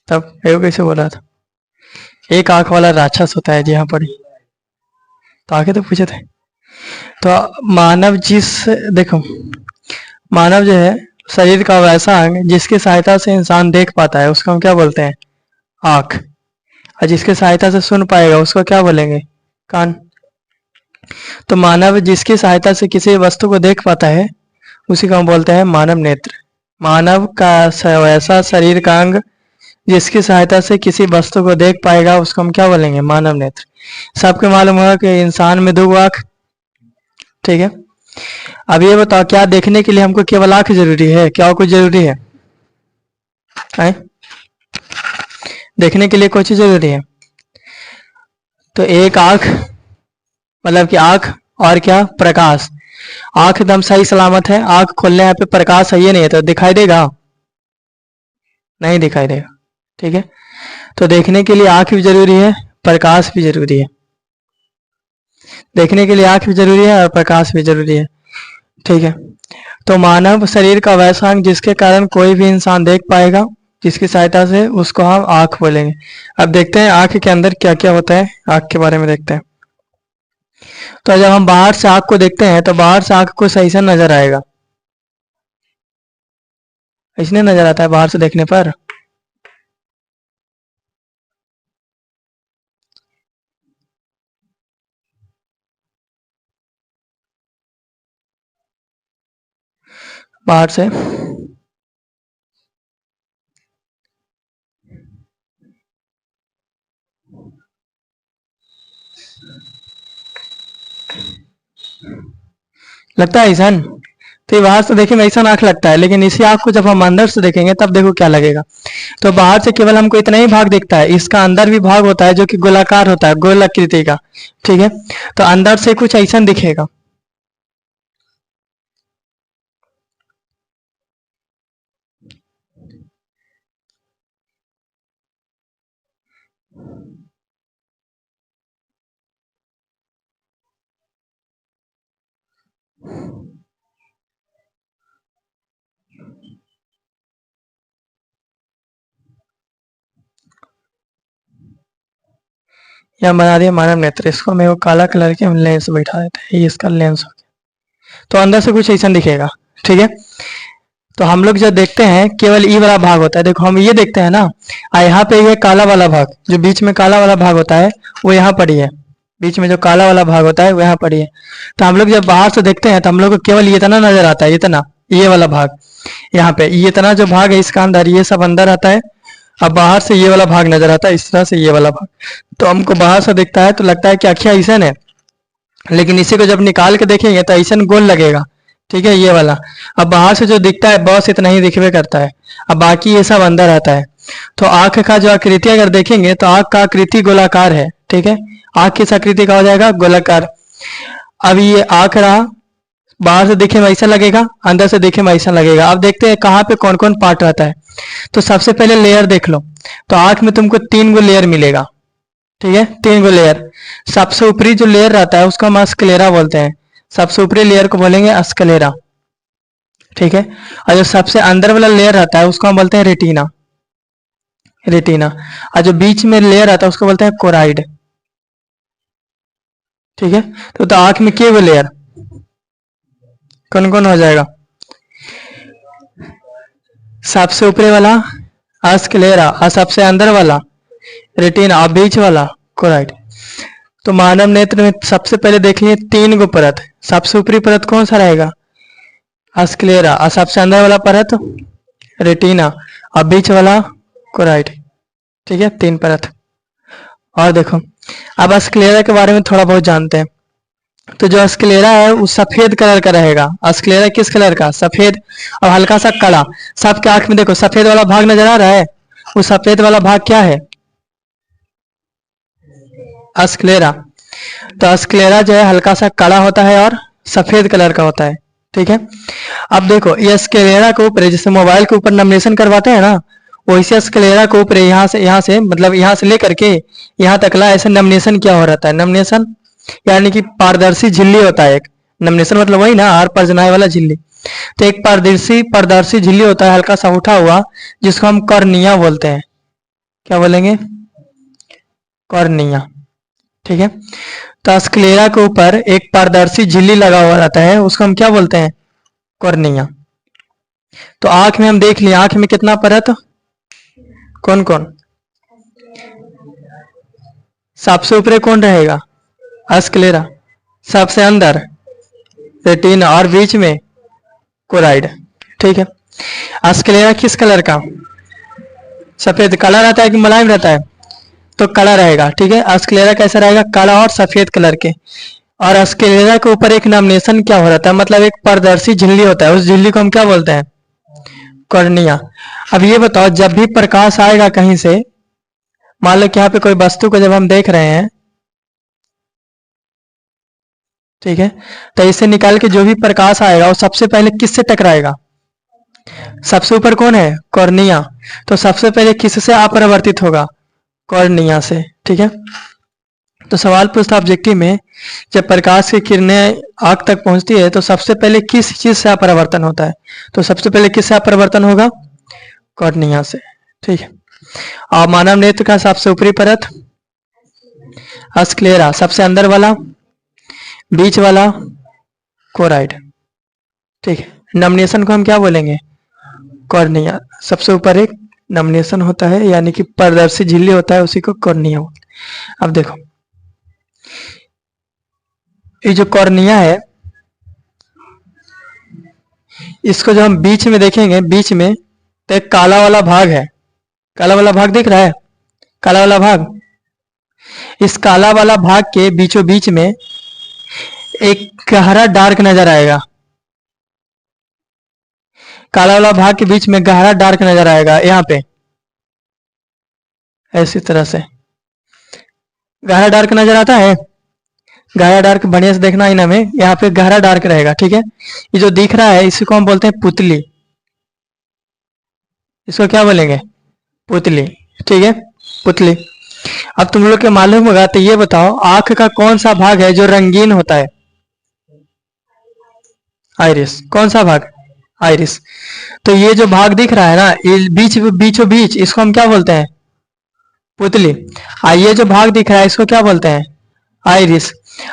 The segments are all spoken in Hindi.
तब एगो कैसे बोला था? एक आंख वाला राक्षस होता है जी, यहाँ पर ही तो आगे तो पूछे थे। तो मानव जिस देखो, मानव जो है शरीर का वैसा अंग जिसकी सहायता से इंसान देख पाता है उसको हम क्या बोलते हैं? आँख। और जिसकी सहायता से सुन पाएगा उसको क्या बोलेंगे? कान। तो मानव जिसकी सहायता से किसी वस्तु को देख पाता है उसी को हम बोलते हैं मानव नेत्र। मानव का वैसा शरीर का अंग जिसकी सहायता से किसी वस्तु को देख पाएगा उसको हम क्या बोलेंगे? मानव नेत्र। सबको मालूम होगा कि इंसान में दो आँख, ठीक है। अब ये बताओ, क्या देखने के लिए हमको केवल आँख जरूरी है? क्या और कुछ जरूरी है? देखने के लिए कोई चीज जरूरी है? तो एक आँख मतलब कि आँख और क्या? प्रकाश। आँख एकदम सही सलामत है, आँख खोलने यहाँ पे प्रकाश है ये नहीं है तो दिखाई देगा? नहीं दिखाई देगा, ठीक है। तो देखने के लिए आँख भी जरूरी है, प्रकाश भी जरूरी है। देखने के लिए आँख भी जरूरी है और प्रकाश भी जरूरी है, ठीक है। तो मानव शरीर का वैसा अंग जिसके कारण कोई भी इंसान देख पाएगा, जिसकी सहायता से, उसको हम आँख बोलेंगे। अब देखते हैं आँख के अंदर क्या क्या होता है, आँख के बारे में देखते हैं। तो जब हम बाहर से आँख को देखते हैं तो बाहर से आँख को सही से नजर आएगा, इसलिए नजर आता है बाहर से देखने पर। बाहर से लगता है ऐसा। तो ये बाहर से देखे में ऐसा आँख लगता है, लेकिन इसी आँख को जब हम अंदर से देखेंगे तब देखो क्या लगेगा। तो बाहर से केवल हमको इतना ही भाग दिखता है, इसका अंदर भी भाग होता है जो कि गोलाकार होता है, गोल आकृति का, ठीक है। तो अंदर से कुछ ऐसा दिखेगा। या बना दिया मानव नेत्र, इसको मैं वो काला कलर के लेंस बैठा देते हैं, ये इसका लेंस हो गया। तो अंदर से कुछ ऐसा दिखेगा, ठीक है। तो हम लोग जो देखते हैं केवल ई वाला भाग होता है, देखो हम ये देखते हैं ना, यहाँ पे ये काला वाला भाग, जो बीच में काला वाला भाग होता है वो यहाँ पर ही है, बीच में जो काला वाला भाग होता है वो यहाँ पर ही है। तो हम लोग जब बाहर से देखते हैं तो हम लोग को केवल ये इतना नजर आता है, इतना, ये वाला भाग यहाँ पे, ये इतना जो भाग है इसका अंदर, ये सब अंदर आता है। अब बाहर से ये वाला भाग नजर आता है, इस तरह से ये वाला भाग। तो हमको बाहर से दिखता है तो लगता है कि आखिर ऐसा है, लेकिन इसी को जब निकाल के देखेंगे तो ऐसा गोल लगेगा, ठीक है, ये वाला। अब बाहर से जो दिखता है बस इतना ही दिखवे करता है, अब बाकी ये सब अंदर आता है। तो आंख का जो आकृति अगर देखेंगे तो आंख का आकृति गोलाकार है, ठीक है। आंख किस आकृति का हो जाएगा? गोलाकार। अब ये आंख रहा, बाहर से देखे में ऐसा लगेगा, अंदर से देखे में ऐसा लगेगा। अब देखते हैं कहाँ पे कौन कौन पार्ट रहता है। तो सबसे पहले लेयर देख लो, तो आंख में तुमको 3 गो लेयर मिलेगा, ठीक है, 3 गो लेयर। सबसे ऊपरी जो लेयर रहता है उसको हम स्क्लेरा बोलते हैं, सबसे ऊपरी लेयर को बोलेंगे स्क्लेरा, ठीक है। और जो सबसे अंदर वाला लेयर रहता है उसको हम बोलते हैं रेटिना, रेटिना। और जो बीच में लेयर आता है उसको बोलते हैं कोराइड, ठीक है। तो आंख में के गो लेयर कौन कौन हो जाएगा? सबसे ऊपरी वाला स्क्लेरा, और सबसे अंदर वाला रेटिना, और बीच वाला कोराइड। तो मानव नेत्र में सबसे पहले देख लिए 3 गो परत। सबसे ऊपरी परत कौन सा रहेगा? स्क्लेरा, और सबसे अंदर वाला परत रेटिना, और बीच वाला कोराइड, ठीक है, 3 परत। और देखो अब स्क्लेरा के बारे में थोड़ा बहुत जानते हैं। तो जो स्क्लेरा है वो सफेद कलर का रहेगा। स्क्लेरा किस कलर का? सफेद, और हल्का सा कड़ा। सबके आंख में देखो सफेद वाला भाग नजर आ रहा है, वो सफेद वाला भाग क्या है? स्क्लेरा। तो स्क्लेरा जो है हल्का सा कड़ा होता है और सफेद कलर का होता है, ठीक है। अब देखो ये स्क्लेरा के ऊपर, जैसे मोबाइल के ऊपर नमिनेशन करवाते हैं ना, वैसे स्क्लेरा के ऊपर यहाँ से मतलब यहाँ से लेकर के यहाँ तकला ऐसे नमिनेशन क्या हो रहता है? नमिनेशन यानी कि पारदर्शी झिल्ली होता है एक। नमिनेशन मतलब वही ना, आर पर जनाए वाला झिल्ली। तो एक पारदर्शी पारदर्शी झिल्ली होता है हल्का सा उठा हुआ, जिसको हम कर्निया बोलते हैं, क्या बोलेंगे? कॉर्निया। ठीक है, तो स्क्लेरा के ऊपर एक पारदर्शी झिल्ली लगा हुआ रहता है, उसको हम क्या बोलते हैं? कॉर्निया। तो आंख में हम देख लिए, आंख में कितना परत? कौन कौन? सबसे ऊपर कौन रहेगा? स्क्लेरा। सबसे अंदर रेटिना, और बीच में कोराइड। ठीक है, स्क्लेरा किस कलर का? सफेद। काला रहता है कि मुलायम रहता है? तो काला रहेगा। ठीक है, स्क्लेरा कैसा रहेगा? काला और सफेद कलर के। और स्क्लेरा के ऊपर एक नॉमिनेशन क्या हो रहता है, मतलब एक पारदर्शी झिल्ली होता है, उस झिल्ली को हम क्या बोलते हैं? कॉर्निया। अब ये बताओ, जब भी प्रकाश आएगा कहीं से, मान लो कि यहाँ पे कोई वस्तु को जब हम देख रहे हैं, ठीक है, तो इसे निकाल के जो भी प्रकाश आएगा वो सबसे पहले किससे टकराएगा? सबसे ऊपर कौन है? कॉर्निया। तो सबसे पहले किससे अपरिवर्तित होगा? कॉर्निया से। ठीक है, तो सवाल पूछता ऑब्जेक्टिव में, जब प्रकाश की किरणें आंख तक पहुंचती है तो सबसे पहले किस चीज से अपरिवर्तन होता है? तो सबसे पहले किससे अपरिवर्तन होगा? कॉर्निया से। ठीक है, और मानव नेत्र का सबसे ऊपरी परत स्क्लेरा, सबसे अंदर वाला, बीच वाला कोराइड। ठीक है, नॉमिनेशन को हम क्या बोलेंगे? कॉर्निया। सबसे ऊपर एक नॉमिनेशन होता है, यानी कि पारदर्शी झिल्ली होता है, उसी को कॉर्निया बोलते हैं। अब देखो, ये जो कॉर्निया है, इसको जब हम बीच में देखेंगे, बीच में तो एक काला वाला भाग है। काला वाला भाग दिख रहा है? काला वाला भाग, इस काला वाला भाग के बीचों बीच में एक गहरा डार्क नजर आएगा। काला वाला भाग के बीच में गहरा डार्क नजर आएगा, यहाँ पे ऐसी तरह से गहरा डार्क नजर आता है। गहरा डार्क बढ़िया से देखना आईना में, यहाँ पे गहरा डार्क रहेगा। ठीक है, ये जो दिख रहा है इसी को हम बोलते हैं पुतली। इसको क्या बोलेंगे? पुतली। ठीक है, पुतली। अब तुम लोग के मालूम होगा, तो ये बताओ आंख का कौन सा भाग है जो रंगीन होता है? आइरिस। कौन सा भाग? आइरिस। तो ये जो भाग दिख रहा है ना, ये बीचों बीच, इसको हम क्या बोलते हैं? पुतली। ये जो भाग दिख रहा है इसको क्या बोलते हैं? आइरिस।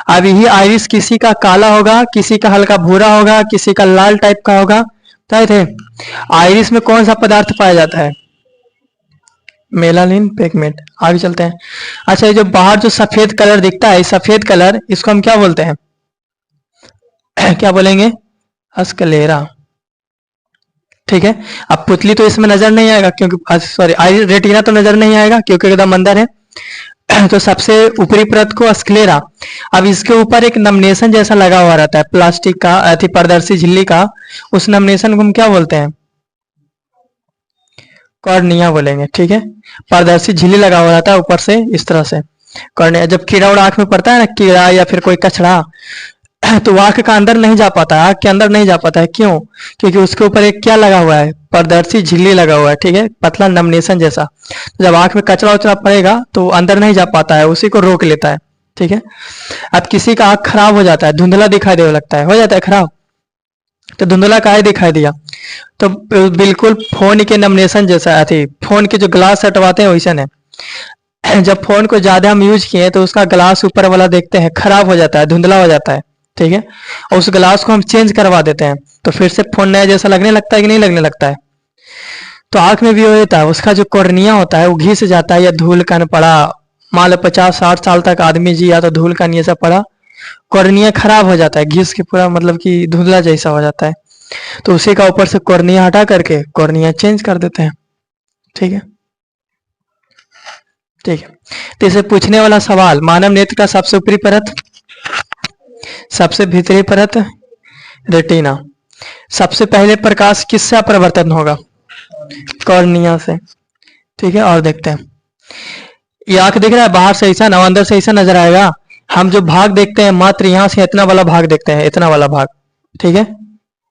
अब यही आइरिस किसी का काला होगा, किसी का हल्का भूरा होगा, किसी का लाल टाइप का होगा। तो थे, आइरिस में कौन सा पदार्थ पाया जाता है? Melanin pigment. आगे चलते हैं। अच्छा, ये जो बाहर जो सफेद कलर दिखता है, सफेद कलर, इसको हम क्या बोलते हैं? क्या बोलेंगे? स्क्लेरा। ठीक है, अब पुतली तो इसमें नजर नहीं आएगा, क्योंकि सॉरी रेटिना तो नजर नहीं आएगा क्योंकि एकदम अंदर है। तो सबसे ऊपरी परत को स्क्लेरा। अब इसके ऊपर एक नॉमिनेशन जैसा लगा हुआ रहता है, प्लास्टिक का, अति पारदर्शी झिल्ली का। उस नॉमिनेशन को हम क्या बोलते हैं? कॉर्निया बोलेंगे। ठीक है, पारदर्शी झिल्ली लगा हुआ रहता है ऊपर से इस तरह से, कॉर्निया। जब कीड़ा उड़ा आंख में पड़ता है ना, कीड़ा या फिर कोई कचड़ा, तो वो आंख का अंदर नहीं जा पाता है, आंख के अंदर नहीं जा पाता है। क्यों? क्योंकि उसके ऊपर एक क्या लगा हुआ है? पारदर्शी झिल्ली लगा हुआ है। ठीक है, पतला नॉमिनेशन जैसा। तो जब आंख में कचरा उचरा पड़ेगा तो अंदर नहीं जा पाता है, उसी को रोक लेता है। ठीक है, अब किसी का आंख खराब हो जाता है, धुंधला दिखाई देने लगता है, हो जाता है खराब, तो धुंधला काहे दिखाई दिया? तो बिल्कुल फोन के नॉमिनेशन जैसा थी, फोन के जो ग्लास हटवाते हैं वैसा है। जब फोन को ज्यादा हम यूज किए तो उसका ग्लास ऊपर वाला देखते हैं खराब हो जाता है, धुंधला हो जाता है। ठीक है, और उस ग्लास को हम चेंज करवा देते हैं, तो फिर से फोन नया जैसा लगने लगता है कि नहीं लगने लगता है? तो आंख में भी हो जाता है, उसका जो कॉर्निया होता है वो घिस जाता है, या धूल कण पड़ा, मान लो 50-60 साल तक आदमी जिया तो धूल कण ये सब पड़ा, कॉर्निया खराब हो जाता है, घिस के पूरा मतलब कि धुंधला जैसा हो जाता है। तो उसी का ऊपर से कॉर्निया हटा करके कॉर्निया चेंज कर देते हैं। ठीक है, ठीक है। तो इसे पूछने वाला सवाल, मानव नेत्र का सबसे ऊपरी परत, सबसे भीतरी परत रेटिना। सबसे पहले प्रकाश किससे अपरिवर्तन होगा? कॉर्निया से। ठीक है, और देखते हैं। ये आंख दिख रहा है बाहर से ऐसा ना, अंदर से ऐसा नजर आएगा। हम जो भाग देखते हैं मात्र यहाँ से इतना वाला भाग देखते हैं, इतना वाला भाग। ठीक है,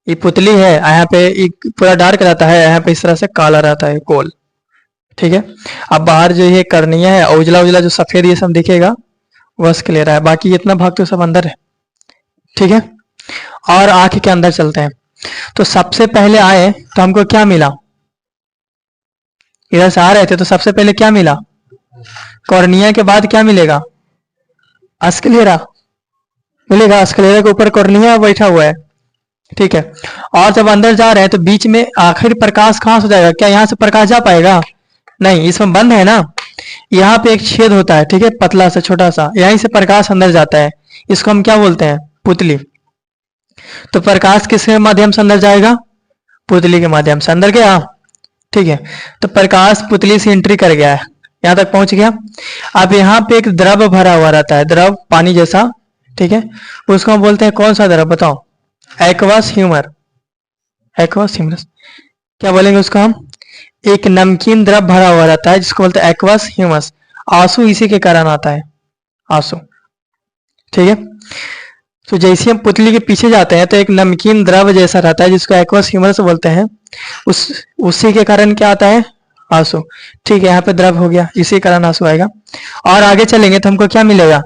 ये पुतली है, यहाँ पे एक पूरा डार्क रहता है, यहाँ पे इस तरह से काला रहता है गोल। ठीक है, अब बाहर जो ये कॉर्निया है, उजला उजला जो सफेद ये सब दिखेगा वह स्क्लेरा है, बाकी इतना भाग तो सब अंदर है। ठीक है, और आंख के अंदर चलते हैं। तो सबसे पहले आए तो हमको क्या मिला? इधर से आ रहे थे तो सबसे पहले क्या मिला, कॉर्निया के बाद क्या मिलेगा, स्क्लेरा मिलेगा। स्क्लेरा के ऊपर कॉर्निया बैठा हुआ है, ठीक है। और जब अंदर जा रहे हैं तो बीच में आखिर प्रकाश कहां से जाएगा, क्या यहां से प्रकाश जा पाएगा, नहीं, इसमें बंद है ना। यहाँ पे एक छेद होता है, ठीक है, पतला सा छोटा सा, यहीं से प्रकाश अंदर जाता है, इसको हम क्या बोलते हैं, पुतली। तो प्रकाश किसके माध्यम से अंदर जाएगा, पुतली के माध्यम से अंदर गया, ठीक है। तो प्रकाश पुतली से एंट्री कर गया है, यहां तक पहुंच गया। अब यहाँ पे एक द्रव भरा हुआ रहता है, द्रव पानी जैसा, ठीक है, उसको हम बोलते हैं कौन सा द्रव, बताओ, एक्वस ह्यूमर, एक्वस ह्यूमरस, क्या बोलेंगे उसको हम, एक नमकीन द्रव भरा हुआ रहता है जिसको बोलते हैं एक्वस ह्यूमस। आंसू इसी के कारण आता है, आंसू, ठीक है। तो जैसे हम पुतली के पीछे जाते हैं तो एक नमकीन द्रव जैसा रहता है जिसको एक्वस ह्यूमरस बोलते हैं, उसी के कारण क्या आता है, आंसू, ठीक है। यहाँ पे द्रव हो गया, इसी कारण आंसू आएगा। और आगे चलेंगे तो हमको क्या मिलेगा,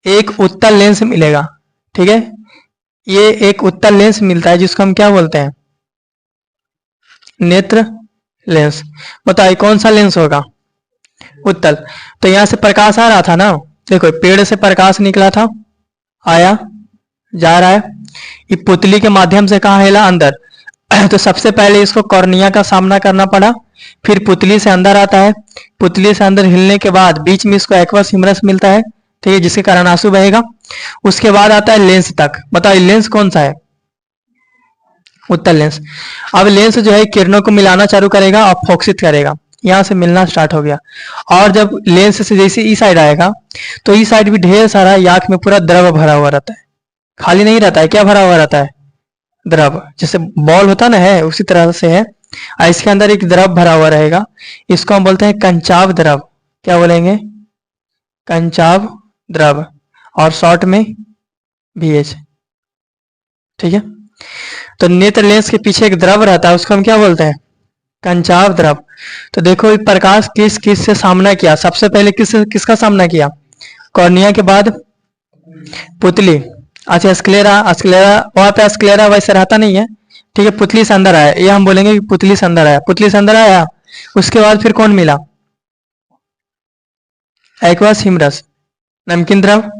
एक उत्तल लेंस मिलेगा, ठीक है। ये एक उत्तल लेंस मिलता है जिसको हम क्या बोलते हैं, नेत्र लेंस। बताइए कौन सा लेंस होगा, उत्तल। तो यहां से प्रकाश आ रहा था ना, देखो पेड़ से प्रकाश निकला था, आया, जा रहा है, ये पुतली के माध्यम से कहाँ हिला, अंदर। तो सबसे पहले इसको कॉर्निया का सामना करना पड़ा, फिर पुतली से अंदर आता है, पुतली से अंदर हिलने के बाद बीच में इसको एक्वस ह्यूमरस मिलता है, ठीक है, जिसके कारण आंसू बहेगा। उसके बाद आता है लेंस तक। बताइए लेंस कौन सा है, उत्तल लेंस। अब लेंस जो है किरणों को मिलाना चालू करेगा और फोकसित करेगा, यहां से मिलना स्टार्ट हो गया। और जब लेंस से जैसे इस साइड आएगा तो इस साइड भी ढेर सारा आंख में पूरा द्रव भरा हुआ रहता है, खाली नहीं रहता है, क्या भरा हुआ रहता है, द्रव, जैसे बॉल होता ना है उसी तरह से है। और इसके अंदर एक द्रव भरा हुआ रहेगा, इसको हम बोलते हैं कंचाव द्रव। क्या बोलेंगे, कंचाव द्रव, और शॉर्ट में BH, ठीक है। तो नेत्र लेंस के पीछे एक द्रव रहता है, उसको हम क्या बोलते हैं, कंचाव द्रव। तो देखो प्रकाश किस किस से सामना किया, सबसे पहले किसका सामना किया, कॉर्निया के बाद पुतली, अच्छा स्क्लेरा, स्क्लेरा वहां पे स्क्लेरा वैसे रहता नहीं है, ठीक है, पुतली से अंदर आया, ये हम बोलेंगे कि पुतली से अंदर आया, पुतली से अंदर आया। उसके बाद फिर कौन मिला, एक्वस ह्यूमरस, नमकीन द्रव।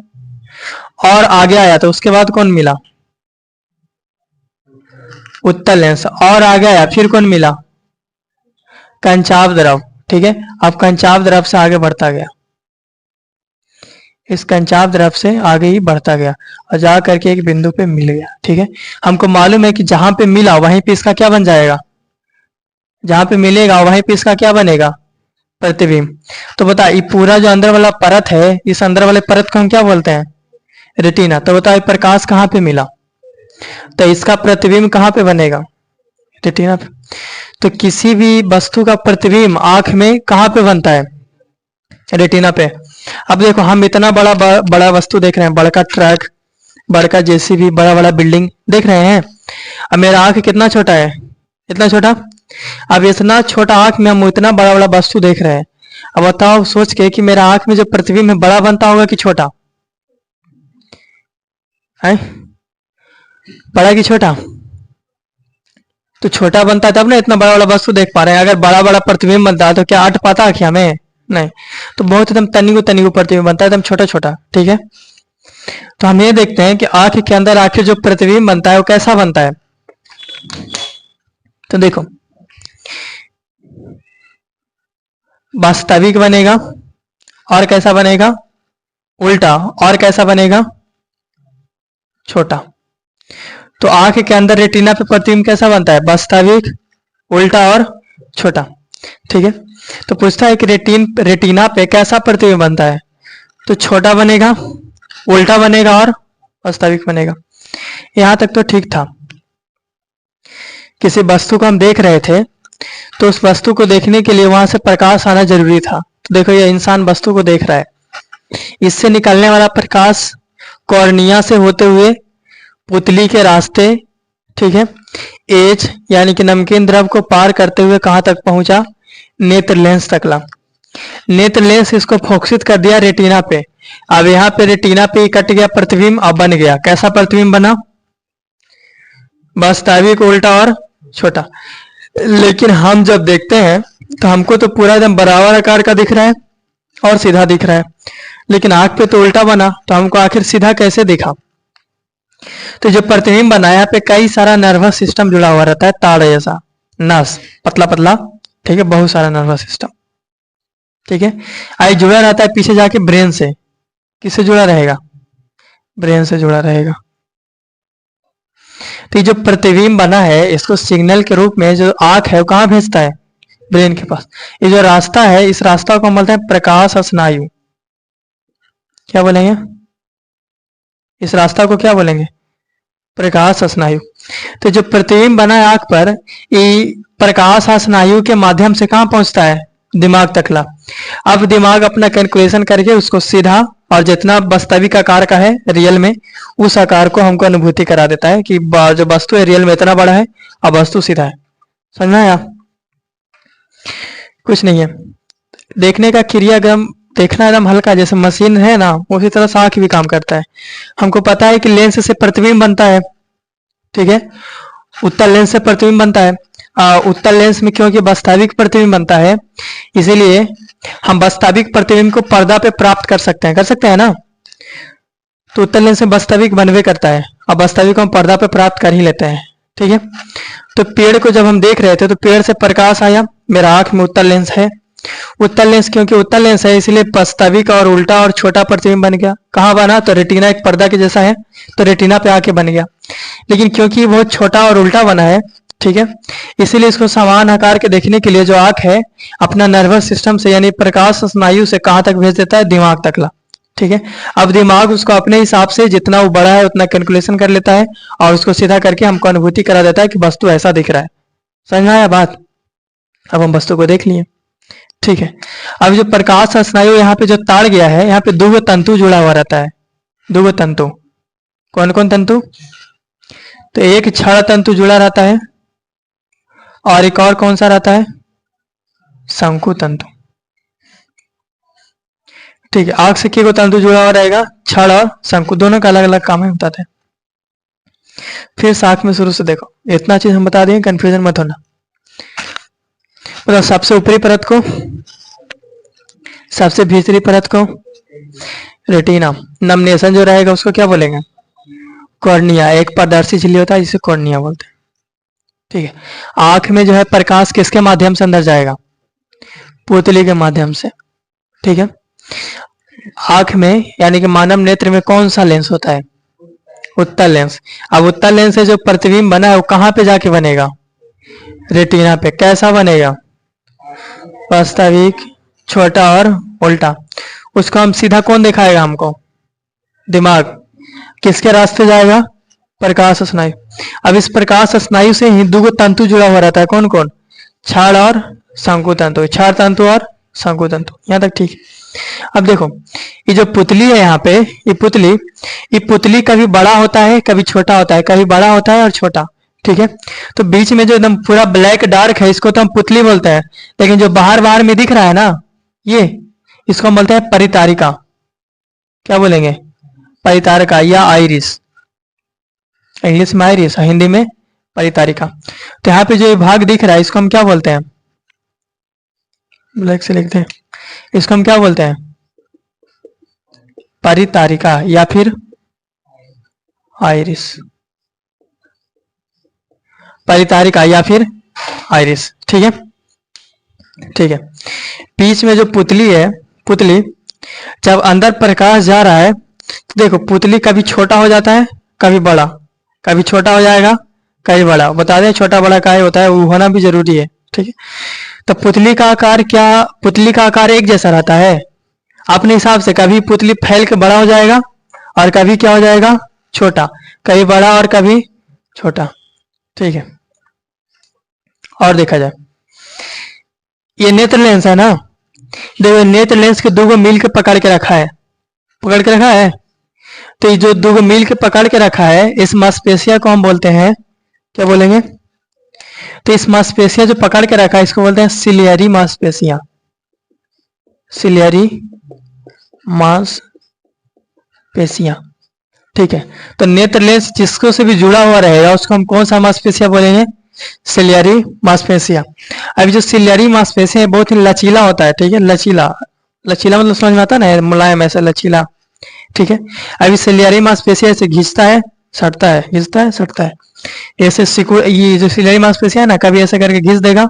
और आगे आया तो उसके बाद कौन मिला, उत्तल लेंस। और आगे आया फिर कौन मिला, कंचाव द्रव, ठीक है। अब कंचाव द्रव से आगे बढ़ता गया, इस कंचाव द्रव से आगे ही बढ़ता गया और जा करके एक बिंदु पे मिल गया, ठीक है। हमको मालूम है कि जहां पे मिला वहीं पे इसका क्या बन जाएगा, जहां पे मिलेगा वहीं पे इसका क्या बनेगा, प्रतिबिंब। तो बता ये पूरा जो अंदर वाला परत है, इस अंदर वाले परत को हम क्या बोलते हैं, रेटिना। तो बताओ प्रकाश कहाँ पे मिला, तो इसका प्रतिबिंब कहाँ पे बनेगा, रेटिना पे। तो किसी भी वस्तु का प्रतिबिंब आंख में कहाँ पे बनता है, रेटिना पे। अब देखो हम इतना बड़ा वस्तु देख रहे हैं, बड़का ट्रक, बड़का जेसीबी, बड़ा बड़ा बिल्डिंग देख रहे हैं। अब मेरा आंख कितना छोटा है, इतना छोटा। अब इतना छोटा आंख में हम इतना बड़ा बड़ा वस्तु देख रहे हैं। अब बताओ सोच के कि मेरा आंख में जो प्रतिबिंब है बड़ा बनता होगा कि छोटा है, बड़ा कि छोटा। तो छोटा बनता है तब ना इतना बड़ा बड़ा वस्तु देख पा रहे हैं। अगर बड़ा बड़ा प्रतिबिंब बनता है तो क्या आठ पाता आँख हमें, नहीं। तो बहुत एकदम तनिको प्रतिबिंब बनता है, एकदम छोटा छोटा, ठीक है। तो हम ये देखते हैं कि आंख के अंदर आखिर जो प्रतिबिंब बनता है वो कैसा बनता है। तो देखो वास्तविक बनेगा, और कैसा बनेगा, उल्टा, और कैसा बनेगा, छोटा। तो आंख के अंदर रेटिना पे प्रतिबिंब कैसा बनता है, वास्तविक, उल्टा और छोटा, ठीक है। तो पूछता है कि रेटिना पे कैसा प्रतिबिंब बनता है, तो छोटा बनेगा, उल्टा बनेगा और वास्तविक बनेगा। यहां तक तो ठीक था। किसी वस्तु को हम देख रहे थे तो उस वस्तु को देखने के लिए वहां से प्रकाश आना जरूरी था। तो देखो ये इंसान वस्तु को देख रहा है, इससे निकलने वाला प्रकाश कॉर्निया से होते हुए पुतली के रास्ते, ठीक है, एज यानी कि नमकीन द्रव को पार करते हुए कहां तक पहुंचा, नेत्र लेंस तक ला। नेत्र लेंस इसको फोकसित कर दिया रेटिना पे। अब यहाँ पे रेटिना पे कट गया प्रतिबिंब, अब बन गया कैसा प्रतिबिंब बना, वास्तविक, उल्टा और छोटा। लेकिन हम जब देखते हैं तो हमको तो पूरा एकदम बराबर आकार का दिख रहा है और सीधा दिख रहा है, लेकिन आंख पे तो उल्टा बना, तो हमको आखिर सीधा कैसे दिखा? तो जो प्रतिबिंब बना है यहाँ पे कई सारा नर्वस सिस्टम जुड़ा हुआ रहता है, ताड़ जैसा नस, पतला पतला, ठीक है, बहुत सारा नर्वस सिस्टम, ठीक है। आई जुड़ा रहता है पीछे जाके ब्रेन से। किससे जुड़ा रहेगा? ब्रेन से जुड़ा रहेगा। तो ये जो प्रतिबिंब बना है इसको सिग्नल के रूप में जो आंख है वो कहाँ भेजता है? ब्रेन के पास। ये जो रास्ता है इस रास्ता को हम बोलते हैं प्रकाश स्नायु। क्या बोलेंगे? इस रास्ता को क्या बोलेंगे? प्रकाश स्नायु। तो जो प्रतिबिंब बना है आंख पर, ये प्रकाश स्नायु के माध्यम से कहाँ पहुंचता है? दिमाग तकला। अब दिमाग अपना कैलकुलेशन करके उसको सीधा और जितना वास्तविक आकार का है रियल में, उस आकार को हमको अनुभूति करा देता है कि जो वस्तु है रियल में इतना बड़ा है और वस्तु सीधा है। समझना है? कुछ नहीं है, देखने का क्रिया एकदम देखना एकदम हल्का, जैसे मशीन है ना उसी तरह से आंख भी काम करता है। हमको पता है कि लेंस से प्रतिबिंब बनता है, ठीक है, उत्तल लेंस से प्रतिबिंब बनता है। उत्तल लेंस में क्योंकि वास्तविक प्रतिबिंब बनता है, इसीलिए हम वास्तविक प्रतिबिंब को पर्दा पे प्राप्त कर सकते हैं ना। तो उत्तल लेंस से वास्तविक बनवे करता है और वास्तविक हम पर्दा पे प्राप्त कर ही लेते हैं, ठीक है। तो पेड़ को जब हम देख रहे थे तो पेड़ से प्रकाश आया, मेरा आंख में उत्तल लेंस है। उत्तल लेंस क्योंकि उत्तल लेंस है इसलिए वास्तविक और उल्टा और छोटा प्रतिबिंब बन गया। कहाँ बना? तो रेटिना एक पर्दा के जैसा है तो रेटिना पे आके बन गया। लेकिन क्योंकि बहुत छोटा और उल्टा बना है, ठीक है, इसीलिए इसको समान आकार के देखने के लिए जो आंख है अपना नर्वस सिस्टम से यानी प्रकाश स्नायु से कहाँ तक भेज देता है? दिमाग तकला, ठीक है। अब दिमाग उसको अपने हिसाब से जितना वो बड़ा है उतना कैलकुलेशन कर लेता है और उसको सीधा करके हमको अनुभूति करा देता है कि वस्तु ऐसा दिख रहा है। समझ आया बात? अब हम वस्तु को देख लिए, ठीक है। अब जो प्रकाश स्नायु यहाँ पे जो ताड़ गया है, यहाँ पे दो तंतु जुड़ा हुआ रहता है। दो तंतु, कौन कौन तंतु? तो एक क्षण तंतु जुड़ा रहता है और एक और कौन सा रहता है? शंकु तंतु, ठीक है। आंख से को तंतु जुड़ा हुआ रहेगा, क्षण और शंकु दोनों का अलग अलग काम है, बताते हैं। फिर साख में शुरू से देखो, इतना चीज हम बता देंगे, कंफ्यूजन मत होना। मतलब सबसे ऊपरी परत को, सबसे भीतरी परत को रेटिना, नमनेशन जो रहेगा उसको क्या बोलेंगे? कॉर्निया। एक पारदर्शी झिल्ली होता है जिसे कॉर्निया बोलते हैं, ठीक है। आंख में जो है प्रकाश किसके माध्यम से अंदर जाएगा? पुतली के माध्यम से, ठीक है। आंख में यानी कि मानव नेत्र में कौन सा लेंस होता है? उत्तल लेंस। अब उत्तल लेंस से जो प्रतिबिंब बना है वो कहाँ पे जाके बनेगा? रेटिना पे। कैसा बनेगा? वास्तविक, छोटा और उल्टा। उसको हम सीधा कौन दिखाएगा हमको? दिमाग। किसके रास्ते जाएगा? प्रकाश स्नायु। अब इस प्रकाश स्नायु से ही दो तंतु जुड़ा हुआ रहता है, कौन कौन? क्षार और शंकु तंतु। क्षार तंतु और शंकु तंतु, यहाँ तक ठीक है। अब देखो ये जो पुतली है यहाँ पे, ये पुतली कभी बड़ा होता है कभी छोटा होता है, कभी बड़ा होता है और छोटा, ठीक है। तो बीच में जो एकदम पूरा ब्लैक डार्क है इसको तो हम पुतली बोलते हैं, लेकिन जो बाहर बाहर में दिख रहा है ना ये, इसको हम बोलते हैं परितारिका। क्या बोलेंगे? परितारिका या आइरिस। इंग्लिश में आइरिस, हिंदी में परितारिका। तो यहाँ पे जो भाग दिख रहा है इसको हम क्या बोलते हैं? ब्लैक से लिखते हैं, इसको हम क्या बोलते हैं? परितारिका या फिर आइरिस। परितारिका या फिर आइरिस, ठीक है, ठीक है। बीच में जो पुतली है, पुतली जब अंदर प्रकाश जा रहा है तो देखो पुतली कभी छोटा हो जाता है कभी बड़ा, कभी छोटा हो जाएगा कभी बड़ा। बता दें छोटा बड़ा का होता है, वो होना भी जरूरी है, ठीक है। तो पुतली का आकार क्या, पुतली का आकार एक जैसा रहता है अपने हिसाब से? कभी पुतली फैल के बड़ा हो जाएगा और कभी क्या हो जाएगा? छोटा। कभी बड़ा और कभी छोटा, ठीक है। और देखा जाए ये नेत्र लेंस है ना, देखो नेत्र लेंस के दो मिल के पकड़ के रखा है, पकड़ के रखा है। तो ये जो दो मिल के पकड़ के रखा है इस मांसपेशिया को हम बोलते हैं, क्या बोलेंगे? तो इस मांसपेशिया जो पकड़ के रखा है इसको बोलते हैं सिलियरी मांसपेशियां। सिलियरी मांसपेशियां, ठीक है। तो नेत्र लेंस जिसको से भी जुड़ा हुआ रहेगा उसको हम कौन सा मांसपेशिया बोलेंगे? सिलियरी मांसपेशिया। अभी जो सिलियरी मांसपेशिया है बहुत ही लचीला होता है, ठीक है, लचीला, लचीला मतलब समझ में आता है ना, मुलायम ऐसा लचीला, ठीक है। अभी सिलियरी मांसपेशिया ऐसे घिंचता है, सटता है, घिंचता है, सटता है, ऐसे सिकुड़, ये जो सिलियरी मांसपेशिया है ना, कभी ऐसे करके घिस देगा,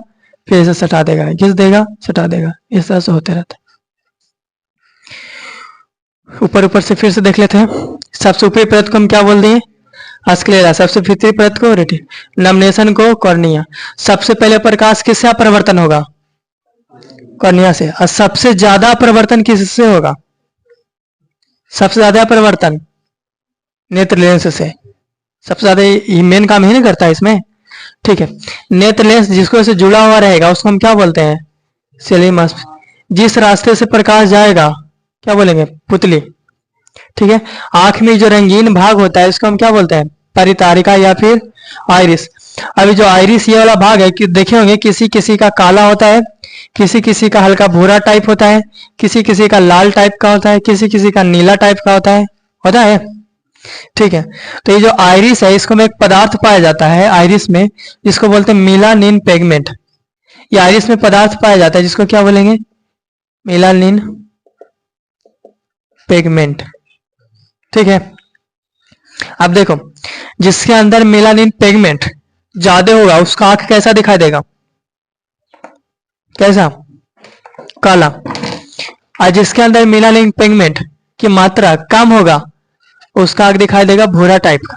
फिर ऐसे सटा देगा, घिस देगा, सटा देगा, इस तरह से होते रहता है। ऊपर ऊपर से फिर से देख लेते हैं। सबसे ऊपरी परत को हम क्या बोल दिए? स्क्लेरा। सबसे भीतरी परत को रेटिना। नमनेशन को कॉर्निया। सबसे पहले प्रकाश किससे अपरिवर्तन होगा? कॉर्निया से। और सबसे ज्यादा परिवर्तन किससे होगा? सबसे ज्यादा परिवर्तन नेत्र लेंस से। सबसे ज्यादा मेन काम ही नहीं करता इसमें, ठीक है। नेत्र लेंस जिसको से जुड़ा हुआ रहेगा उसको हम क्या बोलते हैं? सेलिमस। जिस रास्ते से प्रकाश जाएगा क्या बोलेंगे? पुतली, ठीक है। आंख में जो रंगीन भाग होता है इसको हम क्या बोलते हैं? परितारिका या फिर आइरिस। अभी जो आइरिस ये वाला भाग है कि देखे होंगे किसी किसी का काला होता है, किसी किसी का हल्का भूरा टाइप होता है, किसी किसी का लाल टाइप का होता है, किसी किसी का नीला टाइप का होता है, ठीक है। तो ये जो आइरिस है इसको में एक पदार्थ पाया जाता है आइरिस में, जिसको बोलते हैं मेलानिन पिगमेंट। ये आइरिस में पदार्थ पाया जाता है जिसको क्या बोलेंगे? मेलानिन पिगमेंट, ठीक है। अब देखो, जिसके अंदर मेलानिन पिगमेंट ज्यादा होगा उसका आंख कैसा दिखाई देगा? कैसा? काला। और जिसके अंदर मेलानिन पिगमेंट की मात्रा कम होगा उसका आंख दिखाई देगा भूरा टाइप का।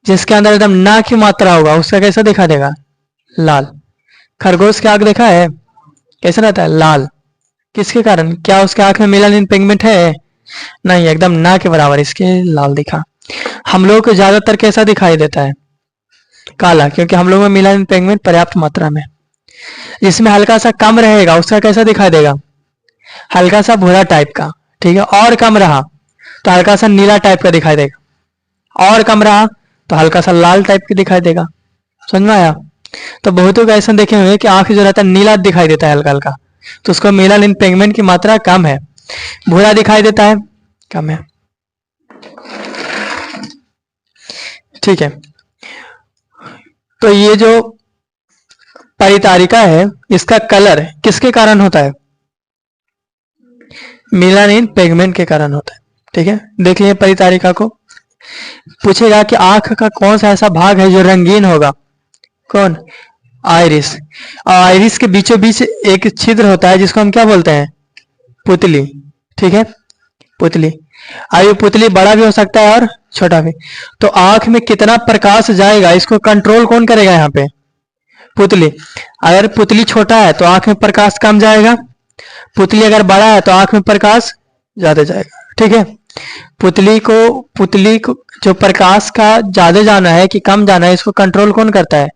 जिसके अंदर एकदम ना की मात्रा होगा उसका कैसा दिखाई देगा? लाल। खरगोश की आंख देखा है कैसा रहता है? लाल। किसके कारण? क्या उसके आंख में मेलानिन पिगमेंट है? नहीं, एकदम ना के बराबर इसके लाल दिखा। हम लोग को ज्यादातर कैसा दिखाई देता है? काला, क्योंकि हम लोग में मेलानिन पिगमेंट पर्याप्त मात्रा में। जिसमें हल्का सा कम रहेगा उसका कैसा दिखाई देगा? हल्का सा भूरा टाइप का, ठीक है। और कम रहा तो हल्का सा नीला टाइप का दिखाई देगा, और कम रहा तो हल्का सा लाल टाइप की दिखाई देगा। समझ में आया? तो बहुतों को ऐसा देखे हुए कि आंख जो रहता है नीला दिखाई देता है हल्का हल्का, तो उसको मेलानिन पिगमेंट की मात्रा कम है। भूरा दिखाई देता है, कम है, ठीक है। तो ये जो परितारिका है इसका कलर किसके कारण होता है? मेलानिन पिगमेंट के कारण होता है, ठीक है। देख लिए परितारिका को। पूछेगा कि आंख का कौन सा ऐसा भाग है जो रंगीन होगा? कौन? आइरिस। और आइरिस के बीचों बीच एक छिद्र होता है जिसको हम क्या बोलते हैं? पुतली, ठीक है, पुतली। अब ये पुतली बड़ा भी हो सकता है और छोटा भी। तो आंख में कितना प्रकाश जाएगा इसको कंट्रोल कौन करेगा? यहाँ पे पुतली। अगर पुतली छोटा है तो आंख में प्रकाश कम जाएगा, पुतली अगर बड़ा है तो आंख में प्रकाश ज्यादा जाएगा, ठीक है। पुतली को जो प्रकाश का ज्यादा जाना है कि कम जाना है इसको कंट्रोल कौन करता है?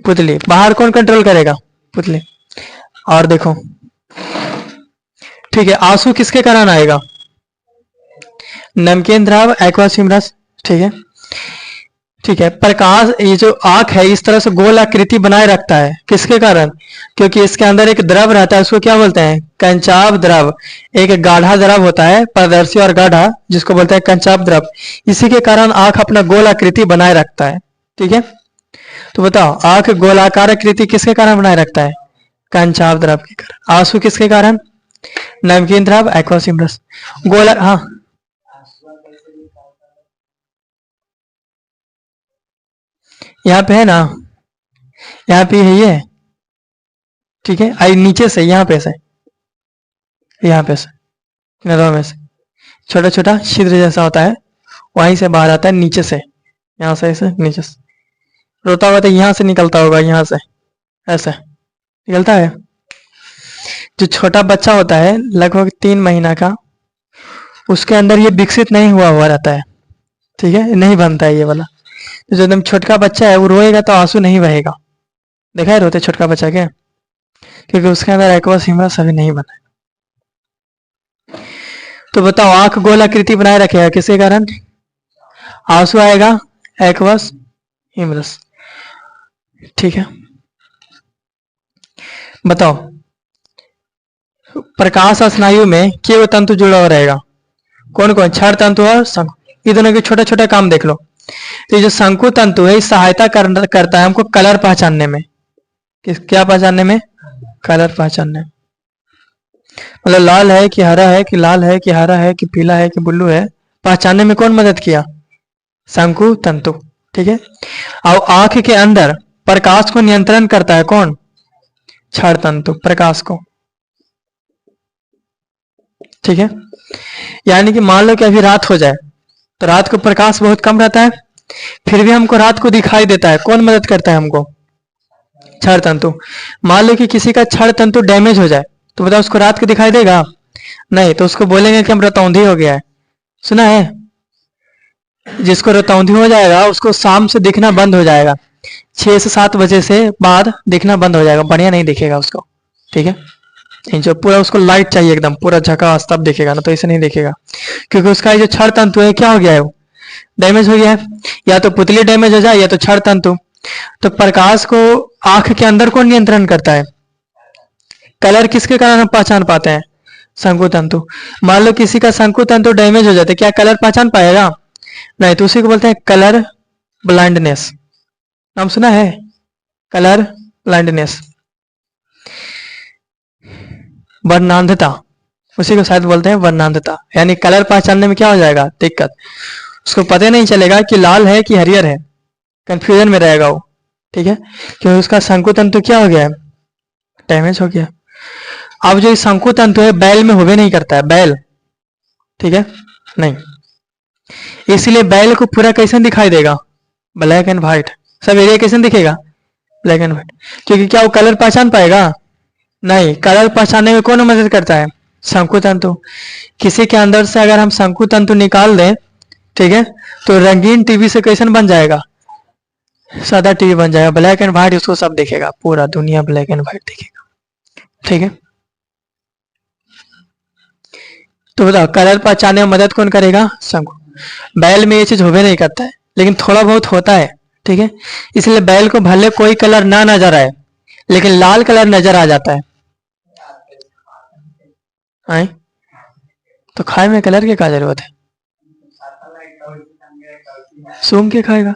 पुतली। बाहर कौन कंट्रोल करेगा? पुतली। और देखो, ठीक है, आंसू किसके कारण आएगा? नमकीन द्रव, एक्वस ह्यूमरस, ठीक है, ठीक है। प्रकाश, ये जो आंख है इस तरह से गोल आकृति बनाए रखता है किसके कारण? क्योंकि इसके अंदर एक द्रव रहता है उसको क्या बोलते हैं? कंचाव द्रव। एक गाढ़ा द्रव होता है, पारदर्शी और गाढ़ा, जिसको बोलते हैं कंचाव द्रव। इसी के कारण आंख अपना गोल आकृति बनाए रखता है, ठीक है। तो बताओ, आंख गोलाकार आकृति किसके कारण बनाए रखता है? कंचाव द्रव के कारण। आंसू किसके कारण? नमकीन द्रव, एक्वस ह्यूमरस। गोला, हाँ, यहाँ पे है ना, यहाँ पे है ये, ठीक है। आई नीचे से, यहाँ पे से, यहाँ पे से, नरवा में से छोटा छोटा छिद्र जैसा होता है, वहीं से बाहर आता है नीचे से, यहाँ से ऐसे नीचे से रोता हुआ तो यहाँ से निकलता होगा, यहाँ से ऐसे निकलता है। जो छोटा बच्चा होता है लगभग 3 महीना का, उसके अंदर ये विकसित नहीं हुआ हुआ रहता है, ठीक है, नहीं बनता है ये वाला। तो जो एकदम छोटका बच्चा है वो रोएगा तो आंसू नहीं बहेगा। देखा है रोते छोटका बच्चा के? क्योंकि उसके अंदर एक्वस ह्यूमरस अभी नहीं बना है। तो बताओ, आंख गोल आकृति बनाए रखेगा किसके कारण? आंसू आएगा, एक्वस ह्यूमरस, ठीक है। बताओ, प्रकाश स्नायु में केवल तंतु जुड़ा हुआ रहेगा? कौन कौन? क्षार तंतु और संघ। ये दोनों के छोटे छोटे काम देख लो। तो ये जो शंकु तंतु है इस सहायता करता है हमको कलर पहचानने में। क्या पहचानने में? कलर पहचानने में। मतलब लाल है कि हरा है कि लाल है कि हरा है कि पीला है कि ब्लू है, पहचानने में कौन मदद किया? शंकु तंतु। ठीक है। और आंख के अंदर प्रकाश को नियंत्रण करता है कौन? क्षण तंतु, प्रकाश को। ठीक है। यानी कि मान लो कि अभी रात हो जाए तो रात को प्रकाश बहुत कम रहता है, फिर भी हमको रात को दिखाई देता है, कौन मदद करता है हमको? क्षण तंतु। मान लो कि किसी का क्षण तंतु डैमेज हो जाए तो बताओ उसको रात को दिखाई देगा? नहीं, तो उसको बोलेंगे कि हम रतौंधी हो गया है। सुना है? जिसको रतौंधी हो जाएगा उसको शाम से दिखना बंद हो जाएगा, 6 से 7 बजे से बाद दिखना बंद हो जाएगा, बढ़िया नहीं दिखेगा उसको। ठीक है। जो पूरा उसको लाइट चाहिए एकदम पूरा झकास, तब दिखेगा, ना तो ऐसे नहीं दिखेगा, क्योंकि उसका जो क्षण तंतु है क्या हो गया है? वो डैमेज हो गया है। या तो पुतली डैमेज हो जाए या तो क्षण तंतु। तो प्रकाश को आंख के अंदर कौन नियंत्रण करता है? कलर किसके कारण हम पहचान पाते हैं? शंकु तंतु। मान लो किसी का शंकु तंतु डैमेज हो जाता है, क्या कलर पहचान पाएगा? नहीं, तो उसी को बोलते हैं कलर ब्लाइंडनेस। नाम सुना है? कलर ब्लाइंडनेस, वर्णांधता, उसी को शायद बोलते हैं वर्णांधता। यानी कलर पहचानने में क्या हो जाएगा? दिक्कत। उसको पता नहीं चलेगा कि लाल है कि हरियर है, कंफ्यूजन में रहेगा वो। ठीक है। क्योंकि उसका शंकु तंतु क्या हो गया है? डैमेज हो गया। अब जो शंकु तंतु है बैल में होवे नहीं करता है, बैल। ठीक है। नहीं, इसलिए बैल को पूरा कैसे दिखाई देगा? Black and white. सब एरिया कैसे दिखेगा? Black and white. क्योंकि क्या वो कलर पहचान पाएगा? नहीं, कलर पहचानने में कौन मदद करता है? शंकु तंतु। किसी के अंदर से अगर हम शंकु तंतु निकाल दें, ठीक है, तो रंगीन टीवी से कैसन बन जाएगा? सादा टीवी बन जाएगा, ब्लैक एंड व्हाइट, उसको सब दिखेगा, पूरा दुनिया ब्लैक एंड व्हाइट दिखेगा। ठीक है। तो बताओ कलर पहचानने में मदद कौन करेगा? शंकु। बैल में ये चीज होवे नहीं करता है, लेकिन थोड़ा बहुत होता है। ठीक है। इसलिए बैल को भले कोई कलर ना नजर आए लेकिन लाल कलर नजर आ जाता है। आए? तो खाए में कलर की क्या जरूरत है? सूंघ के खाएगा।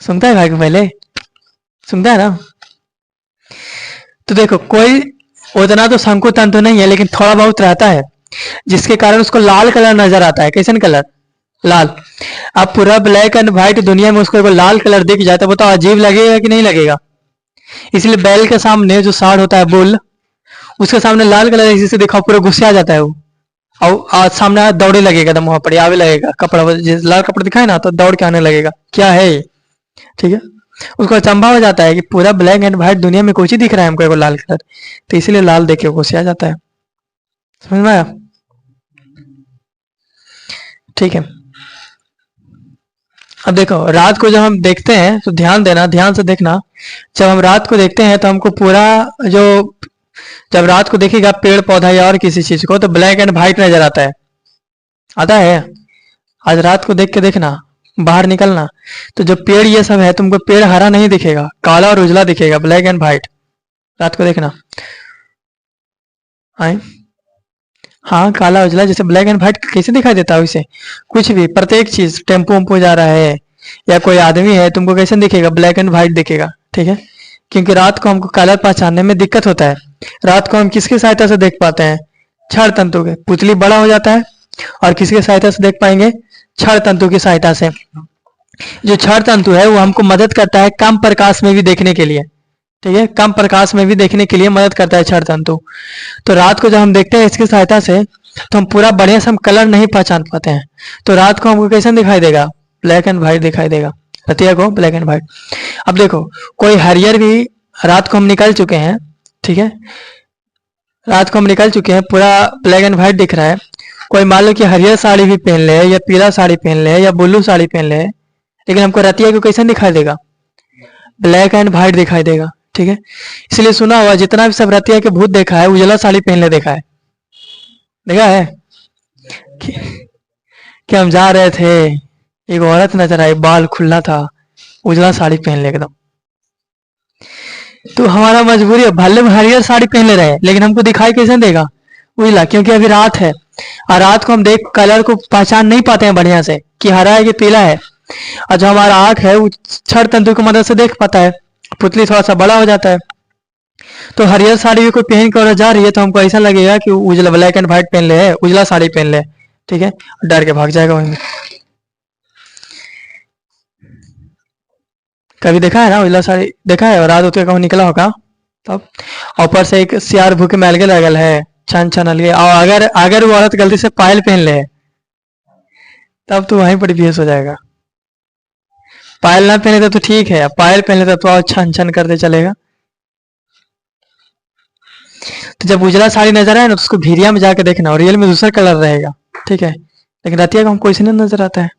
सूंघता है खाए के पहले? सूंघता है ना? तो देखो कोई उतना तो शंकु तंतु नहीं है लेकिन थोड़ा बहुत रहता है, जिसके कारण उसको लाल कलर नजर आता है। कैसन कलर? लाल। अब पूरा ब्लैक एंड व्हाइट दुनिया में उसको लाल कलर दिख जाए तो बताओ अजीब लगेगा कि नहीं लगेगा? इसलिए बैल के सामने जो साड़ होता है बुल, उसके सामने लाल कलर ऐसे से देखा पूरा गुस्सा आ जाता है वो, और आज सामने दौड़े लगेगा, एकदम वहां पर आवे लगेगा, कपड़ा लाल कपड़ा दिखाए ना तो दौड़ के आने लगेगा, क्या है ये? ठीक है। उसको अचंभा हो जाता है कि पूरा ब्लैक एंड व्हाइट दुनिया में कुछ ही दिख रहा है हमको लाल कलर, तो इसीलिए लाल देख के गुस्सा आ जाता है। समझ में आया? ठीक है। अब देखो रात को जब हम देखते हैं तो ध्यान देना, ध्यान से देखना, जब हम रात को देखते हैं तो हमको पूरा जो, जब रात को देखेगा पेड़ पौधा या और किसी चीज को तो ब्लैक एंड व्हाइट नजर आता है। आता है? आज रात को देख के देखना, बाहर निकलना तो जो पेड़ ये सब है तुमको पेड़ हरा नहीं दिखेगा, काला और उजला दिखेगा, ब्लैक एंड व्हाइट। रात को देखना। आए? हाँ, काला उजला जैसे ब्लैक एंड व्हाइट कैसे दिखाई देता है वैसे कुछ भी, प्रत्येक चीज, टेम्पो वम्पो जा रहा है या कोई आदमी है तुमको कैसे दिखेगा? ब्लैक एंड व्हाइट दिखेगा। ठीक है। क्योंकि रात को हमको कलर पहचानने में दिक्कत होता है। रात को हम किसकी सहायता से देख पाते हैं? क्षण तंतु के। पुतली बड़ा हो जाता है और किसकी सहायता से देख पाएंगे? क्षण तंतु की सहायता से। जो क्षण तंतु है वो हमको मदद करता है कम प्रकाश में भी देखने के लिए। ठीक है। कम प्रकाश में भी देखने के लिए मदद करता है क्षण तंतु। तो रात को जब हम देखते हैं इसकी सहायता से तो हम पूरा बढ़िया से हम कलर नहीं पहचान पाते हैं। तो रात को हमको कैसे दिखाई देगा? ब्लैक एंड व्हाइट दिखाई देगा, रतिया को ब्लैक एंड व्हाइट। अब देखो कोई हरियर भी, रात को हम निकल चुके हैं, ठीक है, रात को हम निकल चुके हैं, पूरा ब्लैक एंड व्हाइट दिख रहा है। कोई मान लो कि हरियर साड़ी भी पहन ले या पीला साड़ी पहन ले या ब्लू साड़ी पहन ले, लेकिन हमको रतिया को कैसे दिखाई देगा? ब्लैक एंड व्हाइट दिखाई देगा। ठीक है। इसलिए सुना हुआ जितना भी सब रतिया के भूत देखा है उजला साड़ी पहनले देखा है। देखा है कि हम जा रहे थे, एक औरत नजर आई, बाल खुला था, उजला साड़ी पहन ले एकदम। तो हमारा मजबूरी है, भले हम हरियर साड़ी पहन ले रहे लेकिन हमको दिखाई कैसे देगा? उजला, क्योंकि अभी रात है और रात को हम देख कलर को पहचान नहीं पाते हैं बढ़िया से। कि हरा है कि पीला है। और जो हमारा आँख है वो छड़ तंतु की मदद से देख पाता है, पुतली थोड़ा सा बड़ा हो जाता है। तो हरियर साड़ी भी कोई पहन कर जा रही है तो हमको ऐसा लगेगा कि उजला ब्लैक एंड व्हाइट पहन ले है, उजला साड़ी पहन ले, ठीक है, डर के भाग जाएगा वहीं। कभी देखा है ना उजला साड़ी, देखा है, और रात होते कहूँ निकला होगा तब, ऊपर से एक सियार भूखे में अलगे लगल है, छन छन अलगे, और अगर अगर वो औरत गलती से पायल पहन ले तब तो वहीं पर बेहोश हो जाएगा। पायल ना पहने तो ठीक है, पायल पहन लेता तो और छन छन करते चलेगा। तो जब उजला साड़ी नजर आए ना तो उसको भीरिया में जाके देखना, और रियल में दूसरा कलर रहेगा, ठीक है, लेकिन रतिया को हमको इसी नहीं नजर आता है।